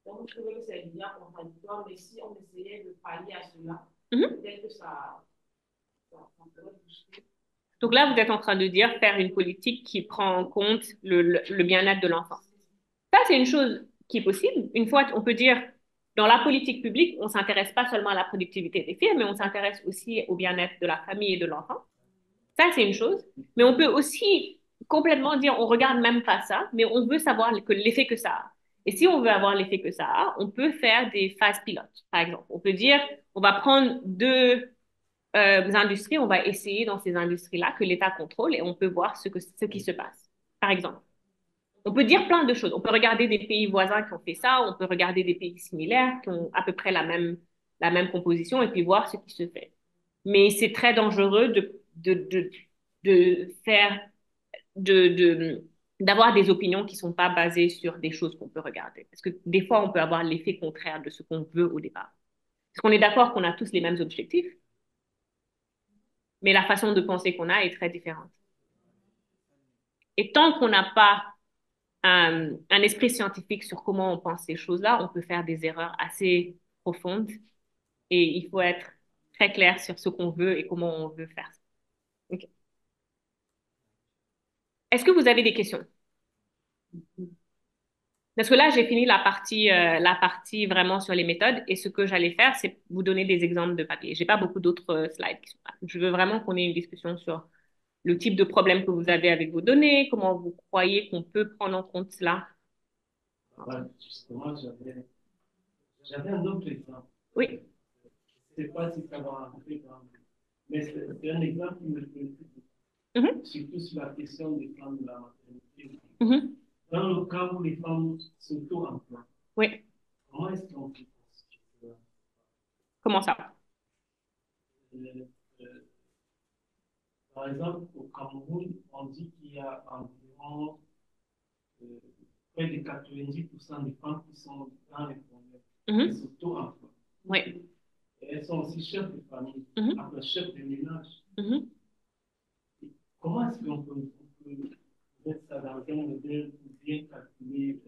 E: Donc, je trouvais que c'est bien contradictoire, mais si on essayait de pallier à cela, peut-être que ça pourrait booster.
C: Donc là, vous êtes en train de dire faire une politique qui prend en compte le bien-être de l'enfant. Ça, c'est une chose qui est possible. Une fois, on peut dire, dans la politique publique, on ne s'intéresse pas seulement à la productivité des filles, mais on s'intéresse aussi au bien-être de la famille et de l'enfant. Ça, c'est une chose. Mais on peut aussi complètement dire, on regarde même pas ça, mais on veut savoir l'effet que ça a. Et si on veut avoir l'effet que ça a, on peut faire des phases pilotes, par exemple. On peut dire, on va prendre deux industries, on va essayer dans ces industries-là que l'État contrôle et on peut voir ce qui se passe, par exemple. On peut dire plein de choses. On peut regarder des pays voisins qui ont fait ça, on peut regarder des pays similaires qui ont à peu près la même composition et puis voir ce qui se fait. Mais c'est très dangereux de faire, d'avoir des opinions qui ne sont pas basées sur des choses qu'on peut regarder. Parce que des fois, on peut avoir l'effet contraire de ce qu'on veut au départ. Parce qu'on est d'accord qu'on a tous les mêmes objectifs, mais la façon de penser qu'on a est très différente. Et tant qu'on n'a pas un esprit scientifique sur comment on pense ces choses-là, on peut faire des erreurs assez profondes et il faut être très clair sur ce qu'on veut et comment on veut faire ça. Okay. Est-ce que vous avez des questions? Parce que là, j'ai fini la partie vraiment sur les méthodes et ce que j'allais faire, c'est vous donner des exemples de papier. J'ai pas beaucoup d'autres slides qui sont là. Je veux vraiment qu'on ait une discussion sur le type de problème que vous avez avec vos données, comment vous croyez qu'on peut prendre en compte cela.
D: Ouais, justement, j'avais un autre exemple.
C: Oui.
D: Je ne sais pas si ça va rentrer dans... Mais c'est un exemple qui me plaît. surtout sur la question des femmes de la maternité.
C: Mhm.
D: Dans le cas où les femmes s'auto-emploient,
C: Oui.
D: comment est-ce qu'on peut constituer cela?
C: Comment ça?
D: Euh, euh, Par exemple, au Cameroun, on dit qu'il y a environ euh, près de 90% des femmes qui sont dans les foyers, qui s'auto-emploient.
C: Oui.
D: Et elles sont aussi chefs de famille, après chefs de ménage. Et comment est-ce qu'on peut mettre ça dans un modèle pour bien calculer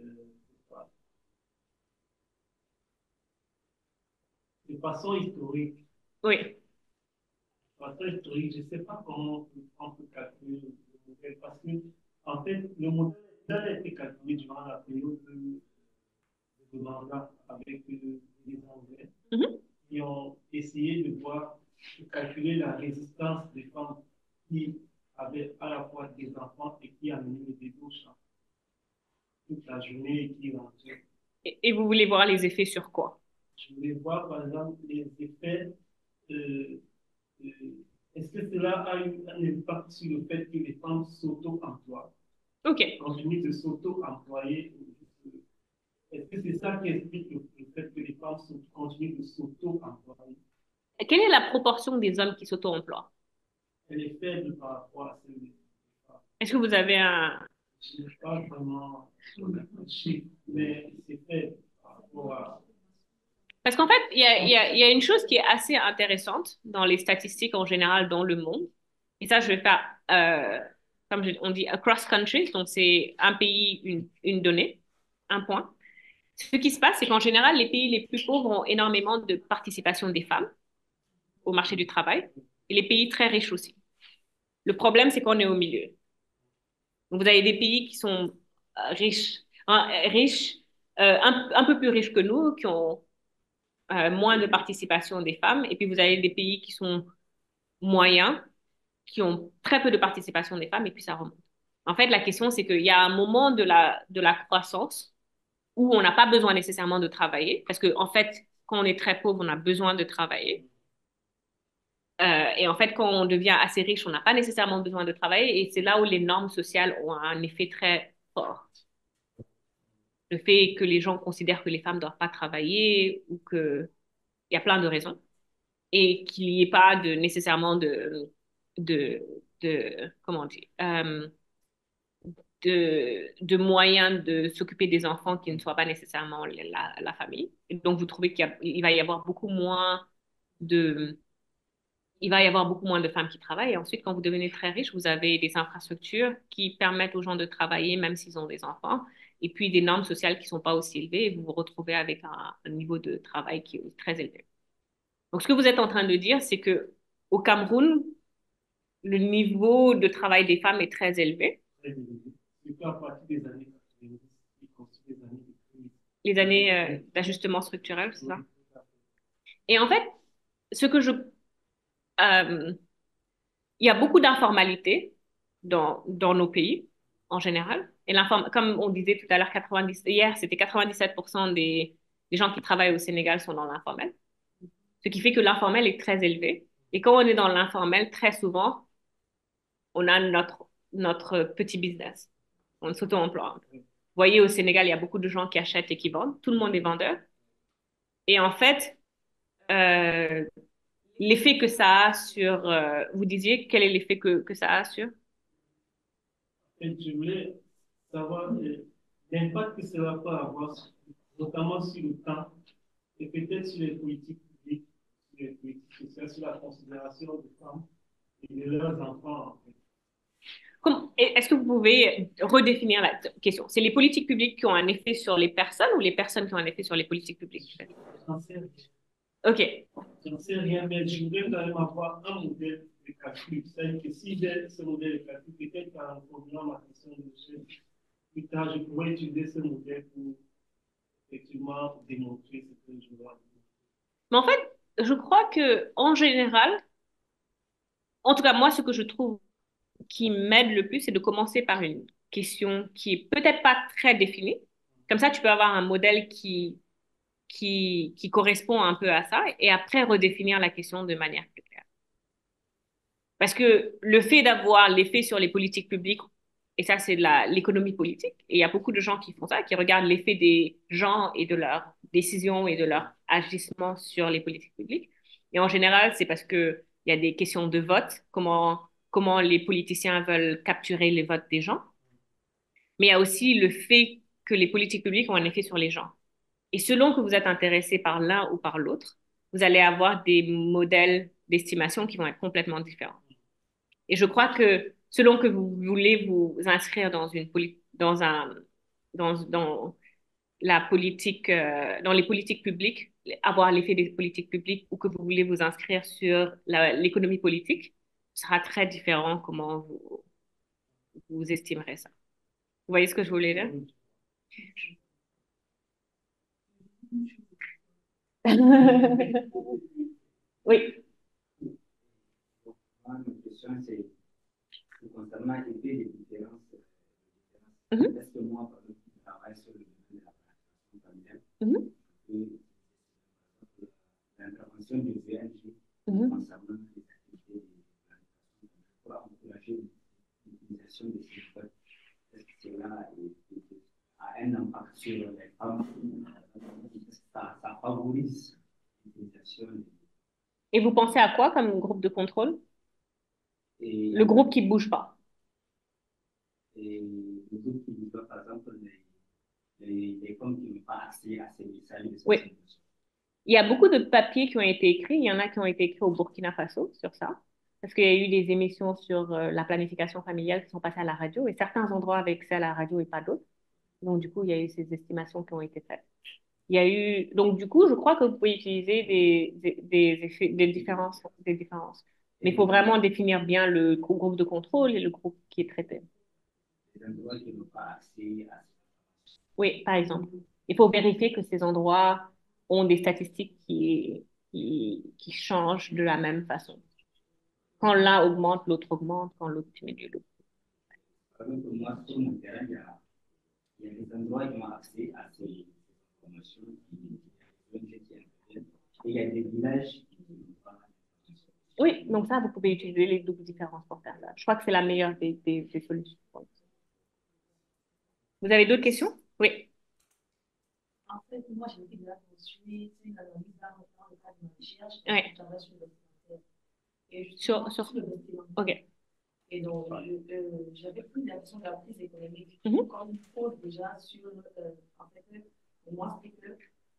D: de façon historique?
C: Oui.
D: De façon historique, je ne sais pas comment on peut calculer le modèle, parce que, en fait, le modèle a été calculé durant la période de mandat avec les Anglais, qui ont essayé de voir, de calculer la résistance des femmes qui avaient à la fois des enfants et qui amenaient les bébés au champ toute la journée et qui rentraient.
C: Et vous voulez voir les effets sur quoi?
D: Je voulais voir, par exemple, les effets. Est-ce que cela a eu un impact sur le fait que les femmes s'auto-emploient?
C: OK.
D: Continuent de s'auto-employer. Est-ce que c'est ça qui explique le fait que les femmes continuent de s'auto-employer?
C: Quelle est la proportion des hommes qui s'auto-emploient?
D: Elle est faible par rapport à celle des femmes.
C: Est-ce que vous avez un...
D: Je n'ai pas vraiment un chiffre, mais c'est faible par rapport à...
C: Parce qu'en fait, il y a une chose qui est assez intéressante dans les statistiques en général dans le monde. Et ça, je vais faire, comme on dit, across countries. Donc, c'est un pays, une donnée, un point. Ce qui se passe, c'est qu'en général, les pays les plus pauvres ont énormément de participation des femmes au marché du travail. Et les pays très riches aussi. Le problème, c'est qu'on est au milieu. Donc, vous avez des pays qui sont riches, un peu plus riches que nous, qui ont moins de participation des femmes. Et puis, vous avez des pays qui sont moyens, qui ont très peu de participation des femmes, et puis ça remonte. En fait, la question, c'est qu'il y a un moment de la croissance où on n'a pas besoin nécessairement de travailler, parce qu'en fait, quand on est très pauvre, on a besoin de travailler. Et en fait, quand on devient assez riche, on n'a pas nécessairement besoin de travailler, et c'est là où les normes sociales ont un effet très fort. Le fait que les gens considèrent que les femmes ne doivent pas travailler, ou que il y a plein de raisons, et qu'il n'y ait pas nécessairement comment on dit, de moyens de s'occuper des enfants qui ne soient pas nécessairement la famille. Et donc, vous trouvez qu'il va y avoir beaucoup moins de, il va y avoir beaucoup moins de femmes qui travaillent. Et ensuite, quand vous devenez très riche, vous avez des infrastructures qui permettent aux gens de travailler même s'ils ont des enfants. Et puis, des normes sociales qui ne sont pas aussi élevées. Et vous vous retrouvez avec un niveau de travail qui est très élevé. Donc, ce que vous êtes en train de dire, c'est que au Cameroun, le niveau de travail des femmes est très élevé.
D: Surtout à partir des années 90, y compris des années de crise.
C: Les années d'ajustement structurel, c'est ça? Et en fait, ce que il y a beaucoup d'informalité dans nos pays, en général. Et comme on disait tout à l'heure, hier, c'était 97% des gens qui travaillent au Sénégal sont dans l'informel. Ce qui fait que l'informel est très élevé. Et quand on est dans l'informel, très souvent, on a notre petit business. On s'auto-emploie. Vous voyez, au Sénégal, il y a beaucoup de gens qui achètent et qui vendent. Tout le monde est vendeur. Et en fait, l'effet que ça a sur... vous disiez, quel est l'effet que ça a sur...
D: Et je voulais savoir l'impact que cela peut avoir, notamment sur le temps, et peut-être sur les politiques publiques, sur les politiques sociales, sur la considération des femmes et de leurs enfants, en fait.
C: Est-ce que vous pouvez redéfinir la question? C'est les politiques publiques qui ont un effet sur les personnes ou les personnes qui ont un effet sur les politiques publiques?
D: J'en sais rien.
C: OK.
D: J'en sais rien, mais je voudrais quand même avoir un modèle de calcul. C'est-à-dire que si j'ai ce modèle de calcul, peut-être qu'en formulant ma question de recherche, plus tard, je pourrais utiliser ce modèle pour effectivement démontrer ce que je dois dire.
C: Mais en fait, je crois que en général, en tout cas, moi, ce que je trouve qui m'aide le plus, c'est de commencer par une question qui est peut-être pas très définie. Comme ça, tu peux avoir un modèle qui correspond un peu à ça et après redéfinir la question de manière plus claire. Parce que le fait d'avoir l'effet sur les politiques publiques, et ça, c'est de l'économie politique, et il y a beaucoup de gens qui font ça, qui regardent l'effet des gens et de leurs décisions et de leurs agissements sur les politiques publiques. Et en général, c'est parce que il y a des questions de vote, comment les politiciens veulent capturer les votes des gens. Mais il y a aussi le fait que les politiques publiques ont un effet sur les gens. Et selon que vous êtes intéressé par l'un ou par l'autre, vous allez avoir des modèles d'estimation qui vont être complètement différents. Et je crois que selon que vous voulez vous inscrire dans dans la politique, dans les politiques publiques, avoir l'effet des politiques publiques, ou que vous voulez vous inscrire sur l'économie politique, ce sera très différent comment vous estimerez ça. Vous voyez ce que je voulais dire? Oui.
J: Ma question, c'est concernant l'effet des différences. Est-ce que moi, par exemple, je travaille sur le domaine de la planification familiale, et l'intervention du VNG concernant les activités de planification pour encourager l'utilisation de ces méthodes, est-ce que cela a un impact sur les femmes? Ça favorise l'utilisation.
C: Et vous pensez à quoi comme groupe de contrôle? Le groupe qui ne bouge pas.
J: Et le groupe qui ne bouge pas, par exemple, les femmes qui n'ont pas accès à ces messages.
C: Oui. Il y a beaucoup de papiers qui ont été écrits. Il y en a qui ont été écrits au Burkina Faso sur ça. Parce qu'il y a eu des émissions sur la planification familiale qui sont passées à la radio. Et certains endroits avaient accès à la radio et pas d'autres. Donc, du coup, il y a eu ces estimations qui ont été faites. Il y a eu... Donc, du coup, je crois que vous pouvez utiliser des différences. Mais il faut vraiment définir bien le groupe de contrôle et le groupe qui est traité.
J: Les endroits qui n'ont pas accès à...
C: Oui, par exemple. Il faut vérifier que ces endroits ont des statistiques qui changent de la même façon. Quand l'un augmente, l'autre augmente. Quand l'autre diminue, l'autre.
J: Par exemple, moi, sur mon terrain, il y a des endroits qui ont accès à ces informations et il y a des villages qui n'ont pas.
C: Oui, donc ça, vous pouvez utiliser les doubles différences pour faire ça. Je crois que c'est la meilleure des solutions. Vous avez d'autres questions? Oui.
F: En fait, moi, j'ai envie de la poursuivre, c'est une analyse dans le cadre de ma recherche,
C: Oui.
F: je travaille sur le vestimentaire. Et
C: Sur
F: le vestimentaire.
C: OK.
F: Et donc, j'avais pris la question de la crise économique comme cause déjà sur, en fait, pour moi, c'est que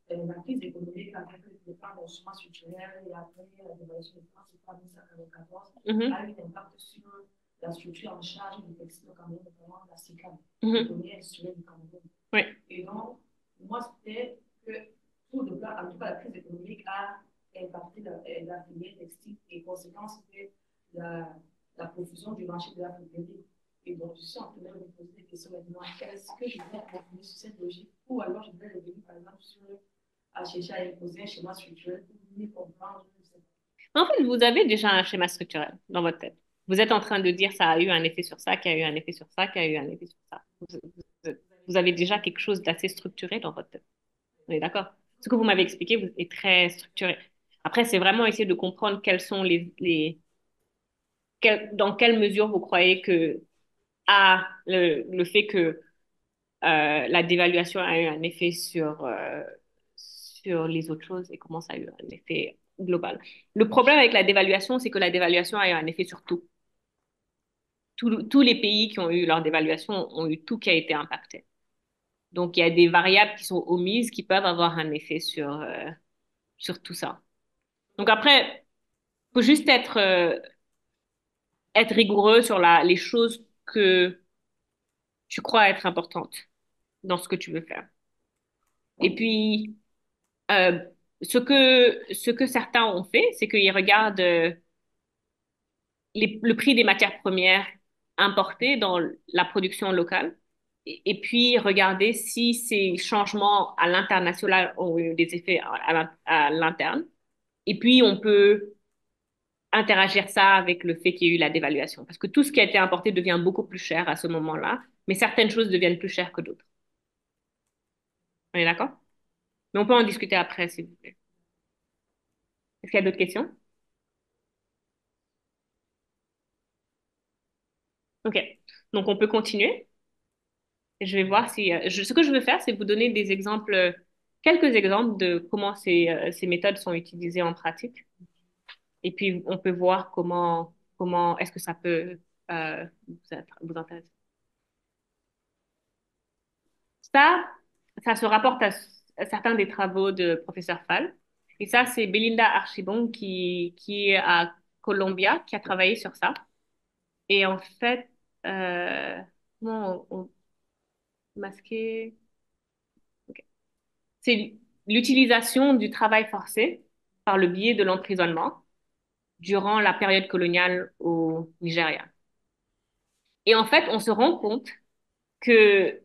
F: la crise économique, en fait, le plan de changement structurel et après la dévaluation des France, c'est pas 1994, a eu un impact sur la structure en charge du textile au Cameroun, notamment la CICAM, le premier industriel du Cameroun.
C: Oui.
F: Et donc, moi, c'était que tout le plan, en tout cas, la crise économique a impacté la filière textile et conséquence, c'était la profusion du marché de la friperie. Et donc, je suis en train de me poser des questions maintenant. Est-ce que je vais continuer sur cette logique ou alors je vais revenir, par exemple, à chercher à imposer un schéma structurel pour mieux comprendre?
C: En fait, vous avez déjà un schéma structurel dans votre tête. Vous êtes en train de dire ça a eu un effet sur ça, qui a eu un effet sur ça, qui a eu un effet sur ça. Vous avez déjà quelque chose d'assez structuré dans votre tête. On est d'accord? Ce que vous m'avez expliqué est très structuré. Après, c'est vraiment essayer de comprendre quels sont dans quelle mesure vous croyez que le fait que la dévaluation a eu un effet sur les autres choses et comment ça a eu un effet global. Le problème avec la dévaluation, c'est que la dévaluation a eu un effet sur tout. Tous les pays qui ont eu leur dévaluation ont eu tout qui a été impacté. Donc, il y a des variables qui sont omises qui peuvent avoir un effet sur tout ça. Donc après, il faut juste être rigoureux sur les choses que tu crois être importantes dans ce que tu veux faire. Et puis, euh, ce que certains ont fait, c'est qu'ils regardent le prix des matières premières importées dans la production locale et puis regarder si ces changements à l'international ont eu des effets à l'interne. Et puis, on peut interagir ça avec le fait qu'il y ait eu la dévaluation. Parce que tout ce qui a été importé devient beaucoup plus cher à ce moment-là, mais certaines choses deviennent plus chères que d'autres. On est d'accord? Mais on peut en discuter après, si vous voulez. Est-ce qu'il y a d'autres questions? OK. Donc, on peut continuer. Je vais voir si... ce que je veux faire, c'est vous donner des exemples, quelques exemples de comment ces méthodes sont utilisées en pratique. Et puis, on peut voir comment est-ce que ça peut vous intéresser. Ça, ça se rapporte à certains des travaux de professeur Fall. Et ça, c'est Belinda Archibong qui est à Columbia, qui a travaillé sur ça. Et en fait, comment on masquer? Ok. C'est l'utilisation du travail forcé par le biais de l'emprisonnement durant la période coloniale au Nigeria. Et en fait, on se rend compte que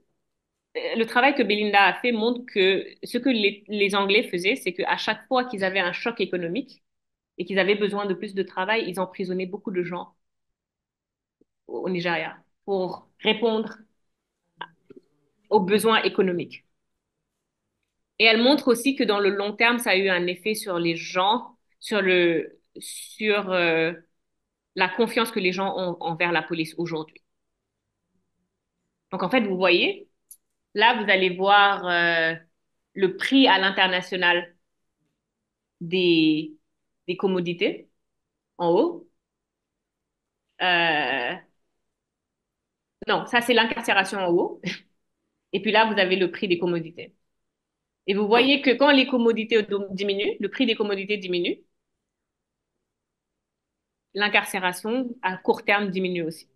C: le travail que Belinda a fait montre que ce que les Anglais faisaient, c'est qu'à chaque fois qu'ils avaient un choc économique et qu'ils avaient besoin de plus de travail, ils emprisonnaient beaucoup de gens au Nigeria pour répondre aux besoins économiques. Et elle montre aussi que dans le long terme, ça a eu un effet sur les gens, sur la confiance que les gens ont envers la police aujourd'hui. Donc en fait, vous voyez, là, vous allez voir le prix à l'international des, des commodités en haut. Euh, non, ça c'est l'incarcération en haut. Et puis là, vous avez le prix des commodités. Et vous voyez que quand les commodités diminuent, le prix des commodités diminue, l'incarcération à court terme diminue aussi.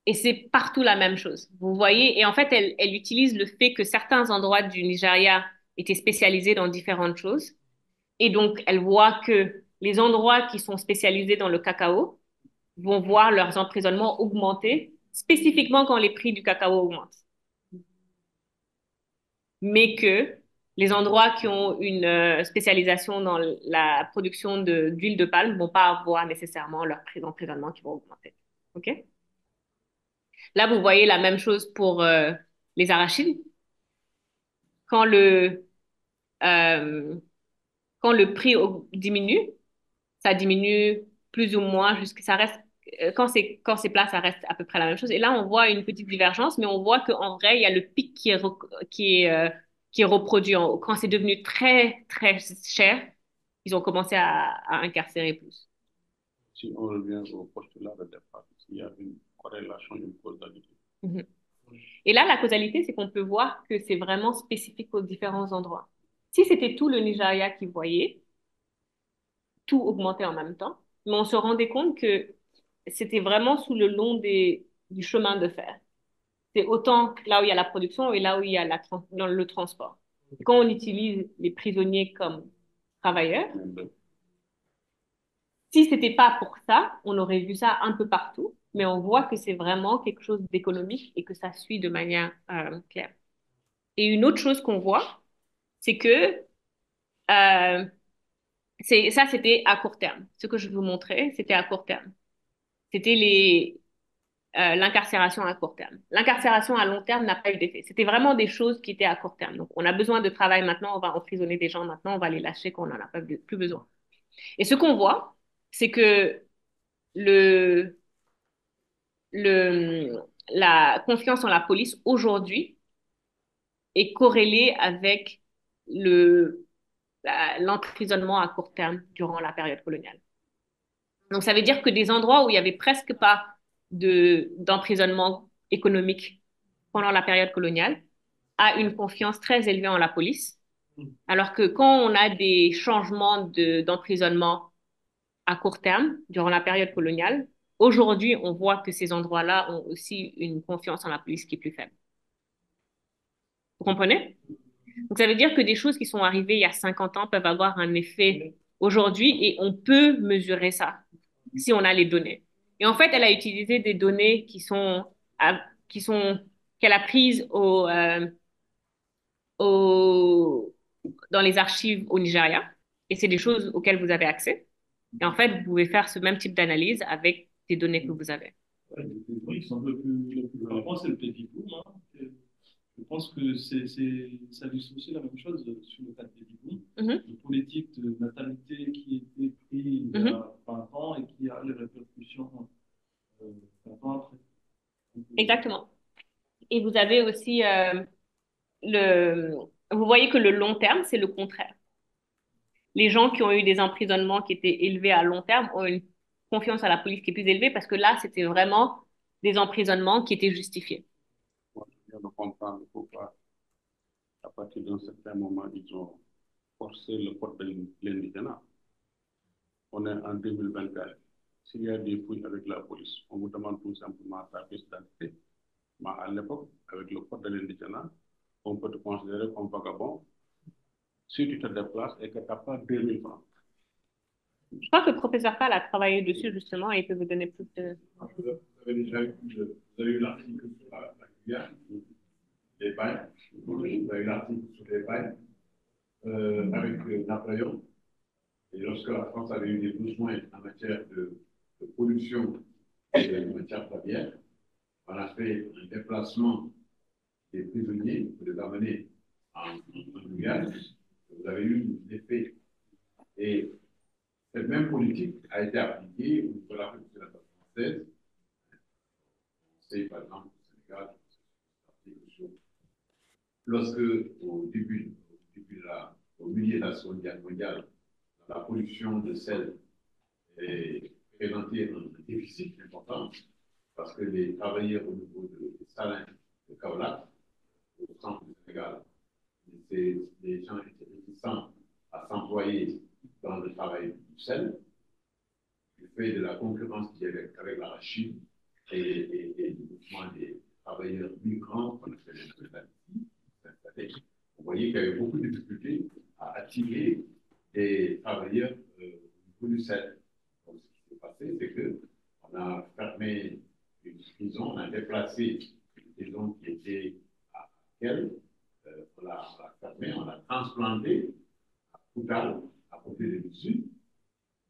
C: Et c'est partout la même chose. Vous voyez, et en fait, elle utilise le fait que certains endroits du Nigeria étaient spécialisés dans différentes choses. Et donc, elle voit que les endroits qui sont spécialisés dans le cacao vont voir leurs emprisonnements augmenter, spécifiquement quand les prix du cacao augmentent. Mais que les endroits qui ont une spécialisation dans la production d'huile de palme ne vont pas avoir nécessairement leurs prix d'emprisonnement qui vont augmenter. OK? Là, vous voyez la même chose pour les arachides. Quand euh, quand le prix diminue, ça diminue plus ou moins jusqu'à ça reste quand c'est plat, ça reste à peu près la même chose. Et là, on voit une petite divergence, mais on voit qu'en vrai, il y a le pic qui est reproduit en haut. Quand c'est devenu très, très cher, ils ont commencé à incarcérer plus.
I: Si on revient au postulat de départ, il y a une corrélation, une causalité.
C: Mhm. Et là, la causalité, c'est qu'on peut voir que c'est vraiment spécifique aux différents endroits. Si c'était tout le Nigeria qui voyait, tout augmentait en même temps, mais on se rendait compte que c'était vraiment sous le long du chemin de fer. C'est autant là où il y a la production et là où il y a dans le transport. Et quand on utilise les prisonniers comme travailleurs, si c'était pas pour ça, on aurait vu ça un peu partout, mais on voit que c'est vraiment quelque chose d'économique et que ça suit de manière claire. Et une autre chose qu'on voit, c'est que ça, c'était à court terme. Ce que je vous montrais, c'était à court terme. C'était l'incarcération à court terme. L'incarcération à long terme n'a pas eu d'effet. C'était vraiment des choses qui étaient à court terme. Donc, on a besoin de travail maintenant, on va emprisonner des gens maintenant, on va les lâcher quand on n'en a plus besoin. Et ce qu'on voit, c'est que le, la confiance en la police aujourd'hui est corrélée avec l'emprisonnement à court terme durant la période coloniale. Donc, ça veut dire que des endroits où il n'y avait presque pas d'emprisonnement économique pendant la période coloniale a une confiance très élevée en la police, alors que quand on a des changements d'emprisonnement à court terme durant la période coloniale, aujourd'hui, on voit que ces endroits-là ont aussi une confiance en la police qui est plus faible. Vous comprenez? Donc, ça veut dire que des choses qui sont arrivées il y a 50 ans peuvent avoir un effet aujourd'hui et on peut mesurer ça si on a les données. Et en fait, elle a utilisé des données qu'elle a prises dans les archives au Nigeria. Et c'est des choses auxquelles vous avez accès. Et en fait, vous pouvez faire ce même type d'analyse avec des données que vous avez.
D: Ouais, les bruits qui sont un peu plus flagrants, c'est le baby boom. Hein. Je pense que ça illustre aussi la même chose sur le cas de baby boom. Une politique de natalité qui a été prise il y a 20 ans et qui a les répercussions
C: Exactement. Et vous avez aussi vous voyez que le long terme, c'est le contraire. Les gens qui ont eu des emprisonnements qui étaient élevés à long terme ont une confiance à la police qui est plus élevée parce que là, c'était vraiment des emprisonnements qui étaient justifiés.
I: Moi, je viens de comprendre pourquoi, à partir d'un certain moment, ils ont forcé le code de l'indigénat. On est en 2024. S'il y a des fouilles avec la police, on vous demande tout simplement sa pièce d'identité. Mais à l'époque, avec le code de l'indigénat, on peut te considérer comme vagabond si tu te déplaces et que tu n'as pas 2000 francs.
C: Je crois que le professeur Fall a travaillé dessus justement et il peut vous donner plus de...
K: Vous avez déjà eu l'article sur la Guyane, les bains. Oui. Vous avez eu l'article sur les bains avec Napoléon. Et lorsque la France avait eu des besoins en matière de pollution et de matière première, on a fait un déplacement des prisonniers pour les amener en Guyane. Vous avez eu l'effet. Et cette même politique a été appliquée au niveau de la République française. C'est par exemple au Sénégal, lorsque au milieu de la Seconde Guerre mondiale, la pollution de sel est présentée un déficit important parce que les travailleurs au niveau des salins de Kaolack, au centre du Sénégal, les gens étaient réticents à s'employer dans le travail du sel, du fait de la concurrence qu'il y avait avec la Chine et du mouvement des travailleurs migrants qu'on appelle les. Vous voyez qu'il y avait beaucoup de difficultés à attirer des travailleurs au niveau du sel. Donc, ce qui s'est passé, c'est qu'on a fermé une prison, on a déplacé une prison qui était à laquelle on l'a fermée, on l'a transplantée à Koutal, à côté de l'Issue,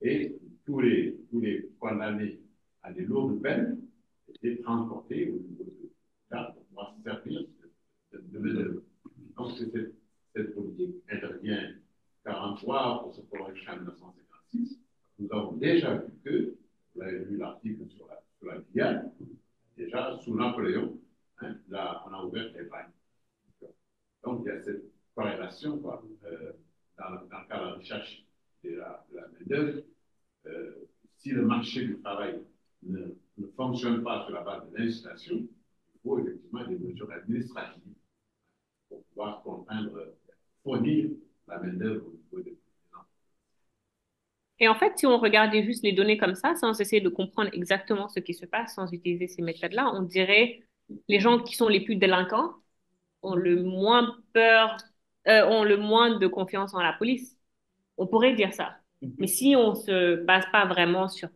K: et tous les condamnés à des lourdes peines étaient transportés au niveau de là pour pouvoir se servir de main-d'œuvre. Donc, cette politique intervient 1943 pour se prolonger jusqu'en 1956. Nous avons déjà vu que, vous avez vu l'article sur la Guyane, déjà sous Napoléon, là, on a ouvert les bagnes. Donc, il y a cette corrélation dans le cas de la recherche de la main-d'œuvre. Si le marché du travail ne fonctionne pas sur la base de l'incitation, il faut effectivement des mesures administratives pour pouvoir fournir la main-d'œuvre au niveau des gens.
C: Et en fait, si on regardait juste les données comme ça, sans essayer de comprendre exactement ce qui se passe, sans utiliser ces méthodes-là, on dirait les gens qui sont les plus délinquants ont le moins ont le moins de confiance en la police. On pourrait dire ça. Mais si on se base pas vraiment sur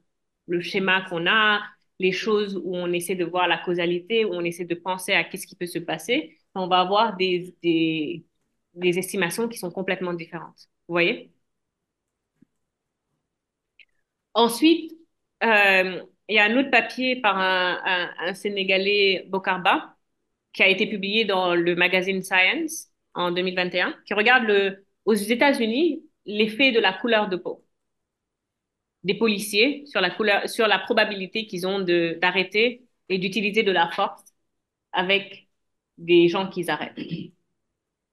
C: le schéma qu'on a, les choses où on essaie de voir la causalité, où on essaie de penser à qu'est-ce qui peut se passer, on va avoir des estimations qui sont complètement différentes. Vous voyez? Ensuite, il y a un autre papier par un Sénégalais, Bokarba, qui a été publié dans le magazine Science en 2021, qui regarde aux États-Unis l'effet de la couleur de peau des policiers sur la probabilité qu'ils ont d'arrêter et d'utiliser de la force avec des gens qu'ils arrêtent.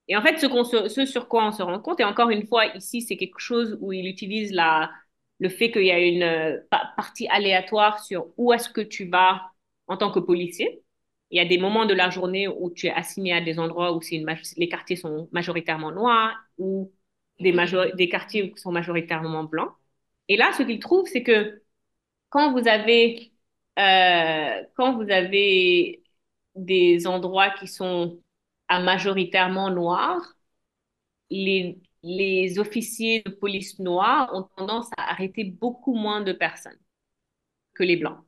C: Et en fait, ce sur quoi on se rend compte, et encore une fois, ici, c'est quelque chose où il utilise le fait qu'il y a une partie aléatoire sur où est-ce que tu vas en tant que policier. Il y a des moments de la journée où tu es assigné à des endroits où les quartiers sont majoritairement noirs ou des quartiers qui sont majoritairement blancs. Et là, ce qu'il trouve, c'est que quand vous avez des endroits qui sont majoritairement noirs, les officiers de police noirs ont tendance à arrêter beaucoup moins de personnes que les blancs.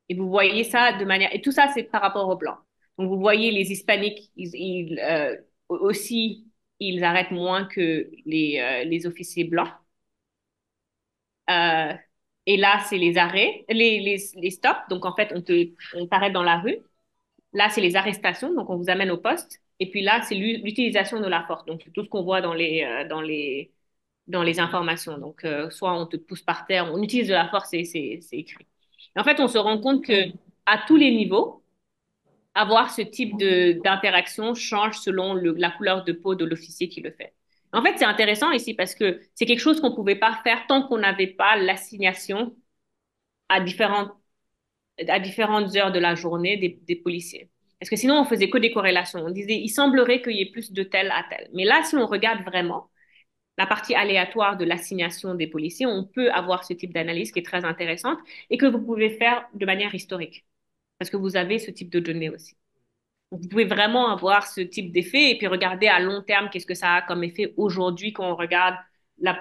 C: Et vous voyez ça de manière... Et tout ça, c'est par rapport aux blancs. Donc, vous voyez les hispaniques, aussi, ils arrêtent moins que les officiers blancs. Et là, c'est les arrêts, les stops. Donc, en fait, on t'arrête dans la rue. Là, c'est les arrestations. Donc, on vous amène au poste. Et puis là, c'est l'utilisation de la force. Donc, tout ce qu'on voit dans les informations. Donc, soit on te pousse par terre, on utilise de la force et c'est écrit. En fait, on se rend compte que à tous les niveaux, avoir ce type d'interaction change selon la couleur de peau de l'officier qui le fait. En fait, c'est intéressant ici parce que c'est quelque chose qu'on ne pouvait pas faire tant qu'on n'avait pas l'assignation à différentes heures de la journée des policiers. Parce que sinon, on faisait que des corrélations. On disait, il semblerait qu'il y ait plus de tel à tel. Mais là, si on regarde vraiment la partie aléatoire de l'assignation des policiers, on peut avoir ce type d'analyse qui est très intéressante et que vous pouvez faire de manière historique. Parce que vous avez ce type de données aussi. Donc, vous pouvez vraiment avoir ce type d'effet et puis regarder à long terme qu'est-ce que ça a comme effet aujourd'hui quand on regarde la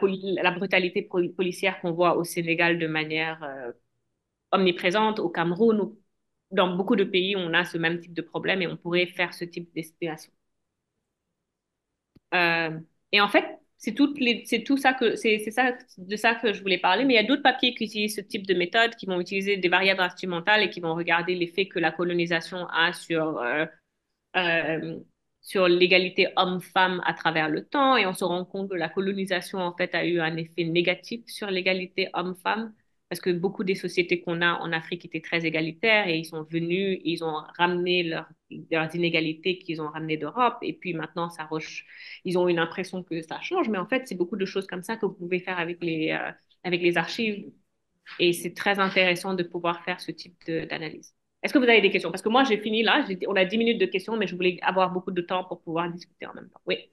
C: brutalité policière qu'on voit au Sénégal de manière omniprésente, au Cameroun, ou dans beaucoup de pays, on a ce même type de problème et on pourrait faire ce type d'estimation. Et en fait, c'est tout ça de ça que je voulais parler, mais il y a d'autres papiers qui utilisent ce type de méthode, qui vont utiliser des variables instrumentales et qui vont regarder l'effet que la colonisation a sur l'égalité homme-femme à travers le temps, et on se rend compte que la colonisation, en fait, a eu un effet négatif sur l'égalité homme-femme, parce que beaucoup des sociétés qu'on a en Afrique étaient très égalitaires, et ils sont venus, ils ont ramené leurs inégalités qu'ils ont ramenées d'Europe, et puis maintenant, ils ont une impression que ça change, mais en fait, c'est beaucoup de choses comme ça que vous pouvez faire avec les archives, et c'est très intéressant de pouvoir faire ce type d'analyse. Est-ce que vous avez des questions? Parce que moi, j'ai fini là. On a 10 minutes de questions, mais je voulais avoir beaucoup de temps pour pouvoir discuter en même temps. Oui.